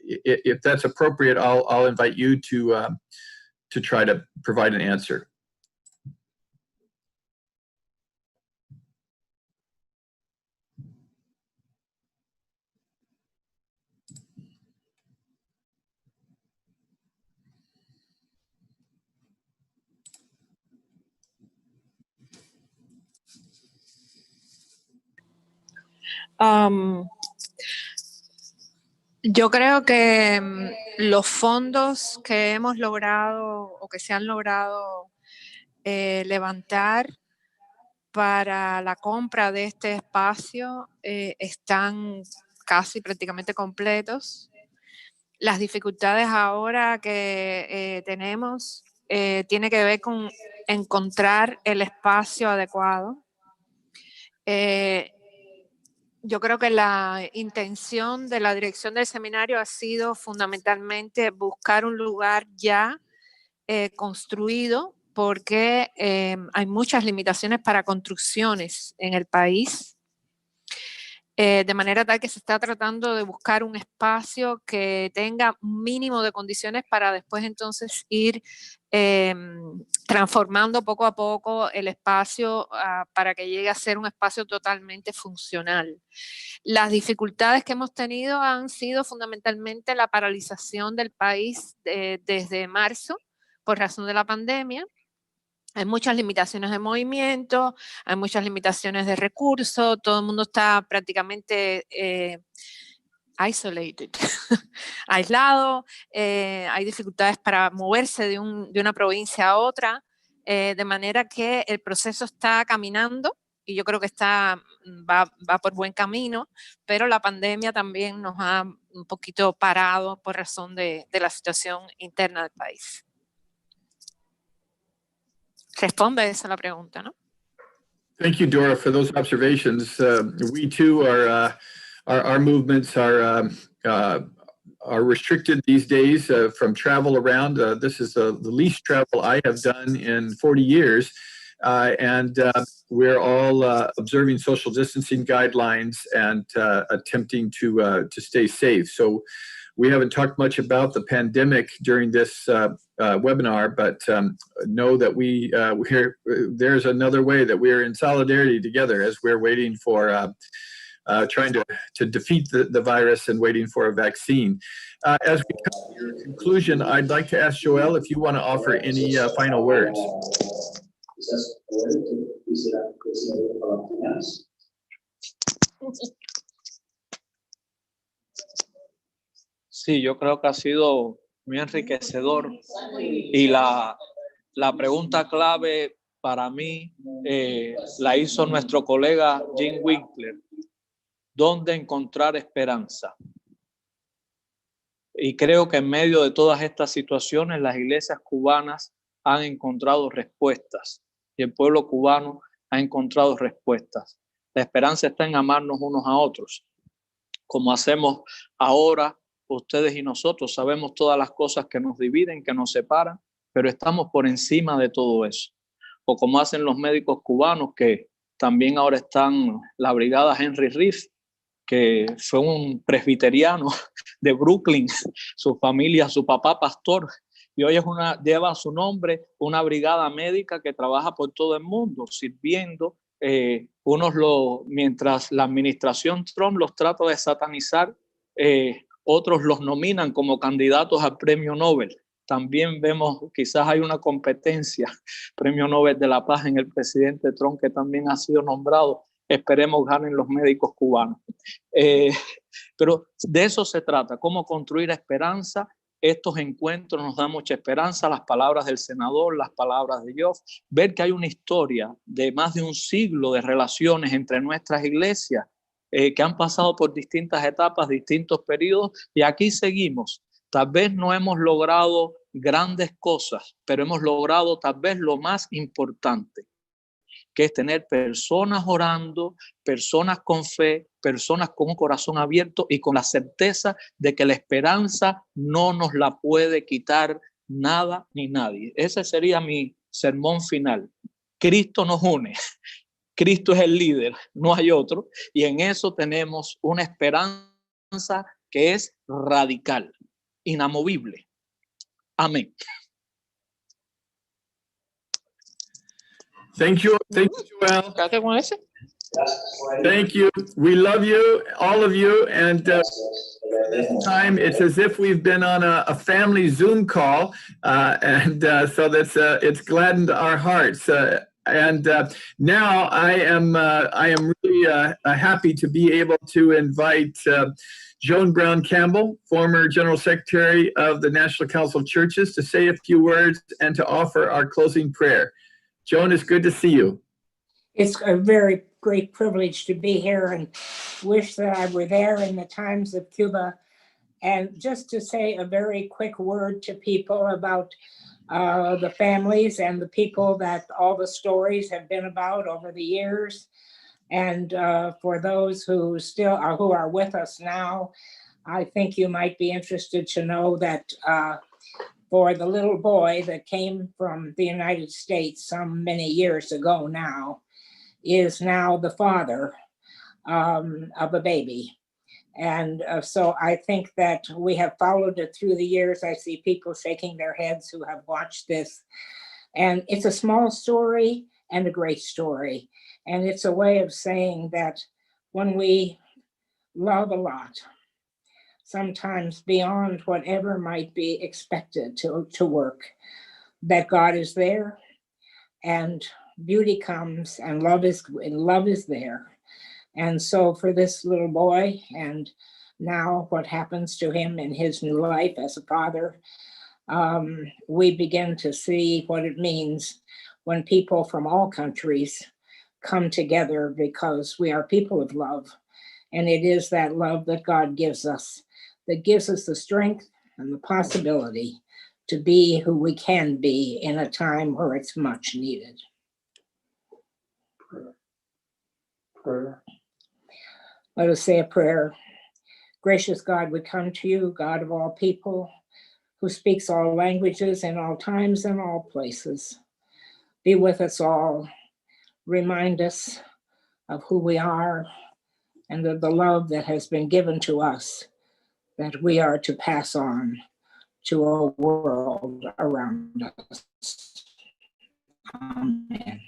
If that's appropriate, I'll invite you to try to provide an answer. Yo creo que los fondos que hemos logrado o que se han logrado levantar para la compra de este espacio están casi prácticamente completos. Las dificultades ahora que tenemos tiene que ver con encontrar el espacio adecuado. Yo creo que la intención de la dirección del seminario ha sido fundamentalmente buscar un lugar ya construido, porque hay muchas limitaciones para construcciones en el país, de manera tal que se está tratando de buscar un espacio que tenga un mínimo de condiciones para después entonces ir transformando poco a poco el espacio para que llegue a ser un espacio totalmente funcional. Las dificultades que hemos tenido han sido fundamentalmente la paralización del país desde marzo por razón de la pandemia. Hay muchas limitaciones de movimiento, hay muchas limitaciones de recursos, todo el mundo está prácticamente isolated, aislado, hay dificultades para moverse de una provincia a otra, de manera que el proceso está caminando y yo creo que va por buen camino, pero la pandemia también nos ha un poquito parado por razón de la situación interna del país. Responde esa la pregunta, ¿no? Thank you, Dora, for those observations. We too our movements are restricted these days from travel around. This is the least travel I have done in 40 years, and we're all observing social distancing guidelines and attempting to stay safe. So we haven't talked much about the pandemic during this webinar, but know that there's another way that we're in solidarity together as we're waiting for trying to defeat the virus and waiting for a vaccine. As we come to your conclusion, I'd like to ask Joel if you want to offer any final words. Sí, yo creo que ha sido muy enriquecedor y la pregunta clave para mí la hizo nuestro colega Jim Winkler. ¿Dónde encontrar esperanza? Y creo que en medio de todas estas situaciones las iglesias cubanas han encontrado respuestas y el pueblo cubano ha encontrado respuestas. La esperanza está en amarnos unos a otros. Como hacemos ahora, ustedes y nosotros sabemos todas las cosas que nos dividen, que nos separan, pero estamos por encima de todo eso. O como hacen los médicos cubanos, que también ahora están la brigada Henry Reef, que fue un presbiteriano de Brooklyn, su familia, su papá pastor, y hoy lleva su nombre una brigada médica que trabaja por todo el mundo, sirviendo. Mientras la administración Trump los trata de satanizar, otros los nominan como candidatos al premio Nobel. También vemos, quizás hay una competencia, premio Nobel de la Paz en el presidente Trump, que también ha sido nombrado. Esperemos ganen los médicos cubanos. Pero de eso se trata, cómo construir esperanza. Estos encuentros nos dan mucha esperanza, las palabras del senador, las palabras de Geoff, ver que hay una historia de más de un siglo de relaciones entre nuestras iglesias que han pasado por distintas etapas, distintos periodos, y aquí seguimos. Tal vez no hemos logrado grandes cosas, pero hemos logrado tal vez lo más importante, que es tener personas orando, personas con fe, personas con un corazón abierto y con la certeza de que la esperanza no nos la puede quitar nada ni nadie. Ese sería mi sermón final. Cristo nos une. Cristo es el líder, no hay otro, y en eso tenemos una esperanza que es radical, inamovible. Amén. Thank you, Joel. ¿Qué con ese? Thank you. We love you, all of you, and this time it's as if we've been on a family Zoom call, so that's it's gladdened our hearts. Now I am really happy to be able to invite Joan Brown Campbell, former General Secretary of the National Council of Churches, to say a few words and to offer our closing prayer. Joan, it's good to see you. It's a very great privilege to be here, and wish that I were there in the times of Cuba. And just to say a very quick word to people about the families and the people that all the stories have been about over the years. And for those who who are with us now, I think you might be interested to know that for the little boy that came from the United States many years ago now, is now the father of a baby. And so I think that we have followed it through the years. I see people shaking their heads who have watched this. And it's a small story and a great story. And it's a way of saying that when we love a lot, sometimes beyond whatever might be expected to work, that God is there and beauty comes and love is there. And so for this little boy, and now what happens to him in his new life as a father, we begin to see what it means when people from all countries come together, because we are people of love. And it is that love that God gives us, that gives us the strength and the possibility to be who we can be in a time where it's much needed. Prayer. Let us say a prayer. Gracious God, we come to you, God of all people, who speaks all languages in all times and all places. Be with us all. Remind us of who we are and of the love that has been given to us, that we are to pass on to a world around us. Amen.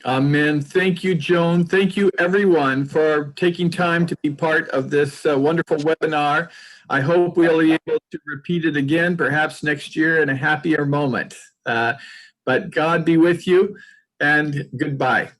Amen. Thank you, Joan. Thank you, everyone, for taking time to be part of this wonderful webinar. I hope we'll be able to repeat it again, perhaps next year in a happier moment. But God be with you, and goodbye.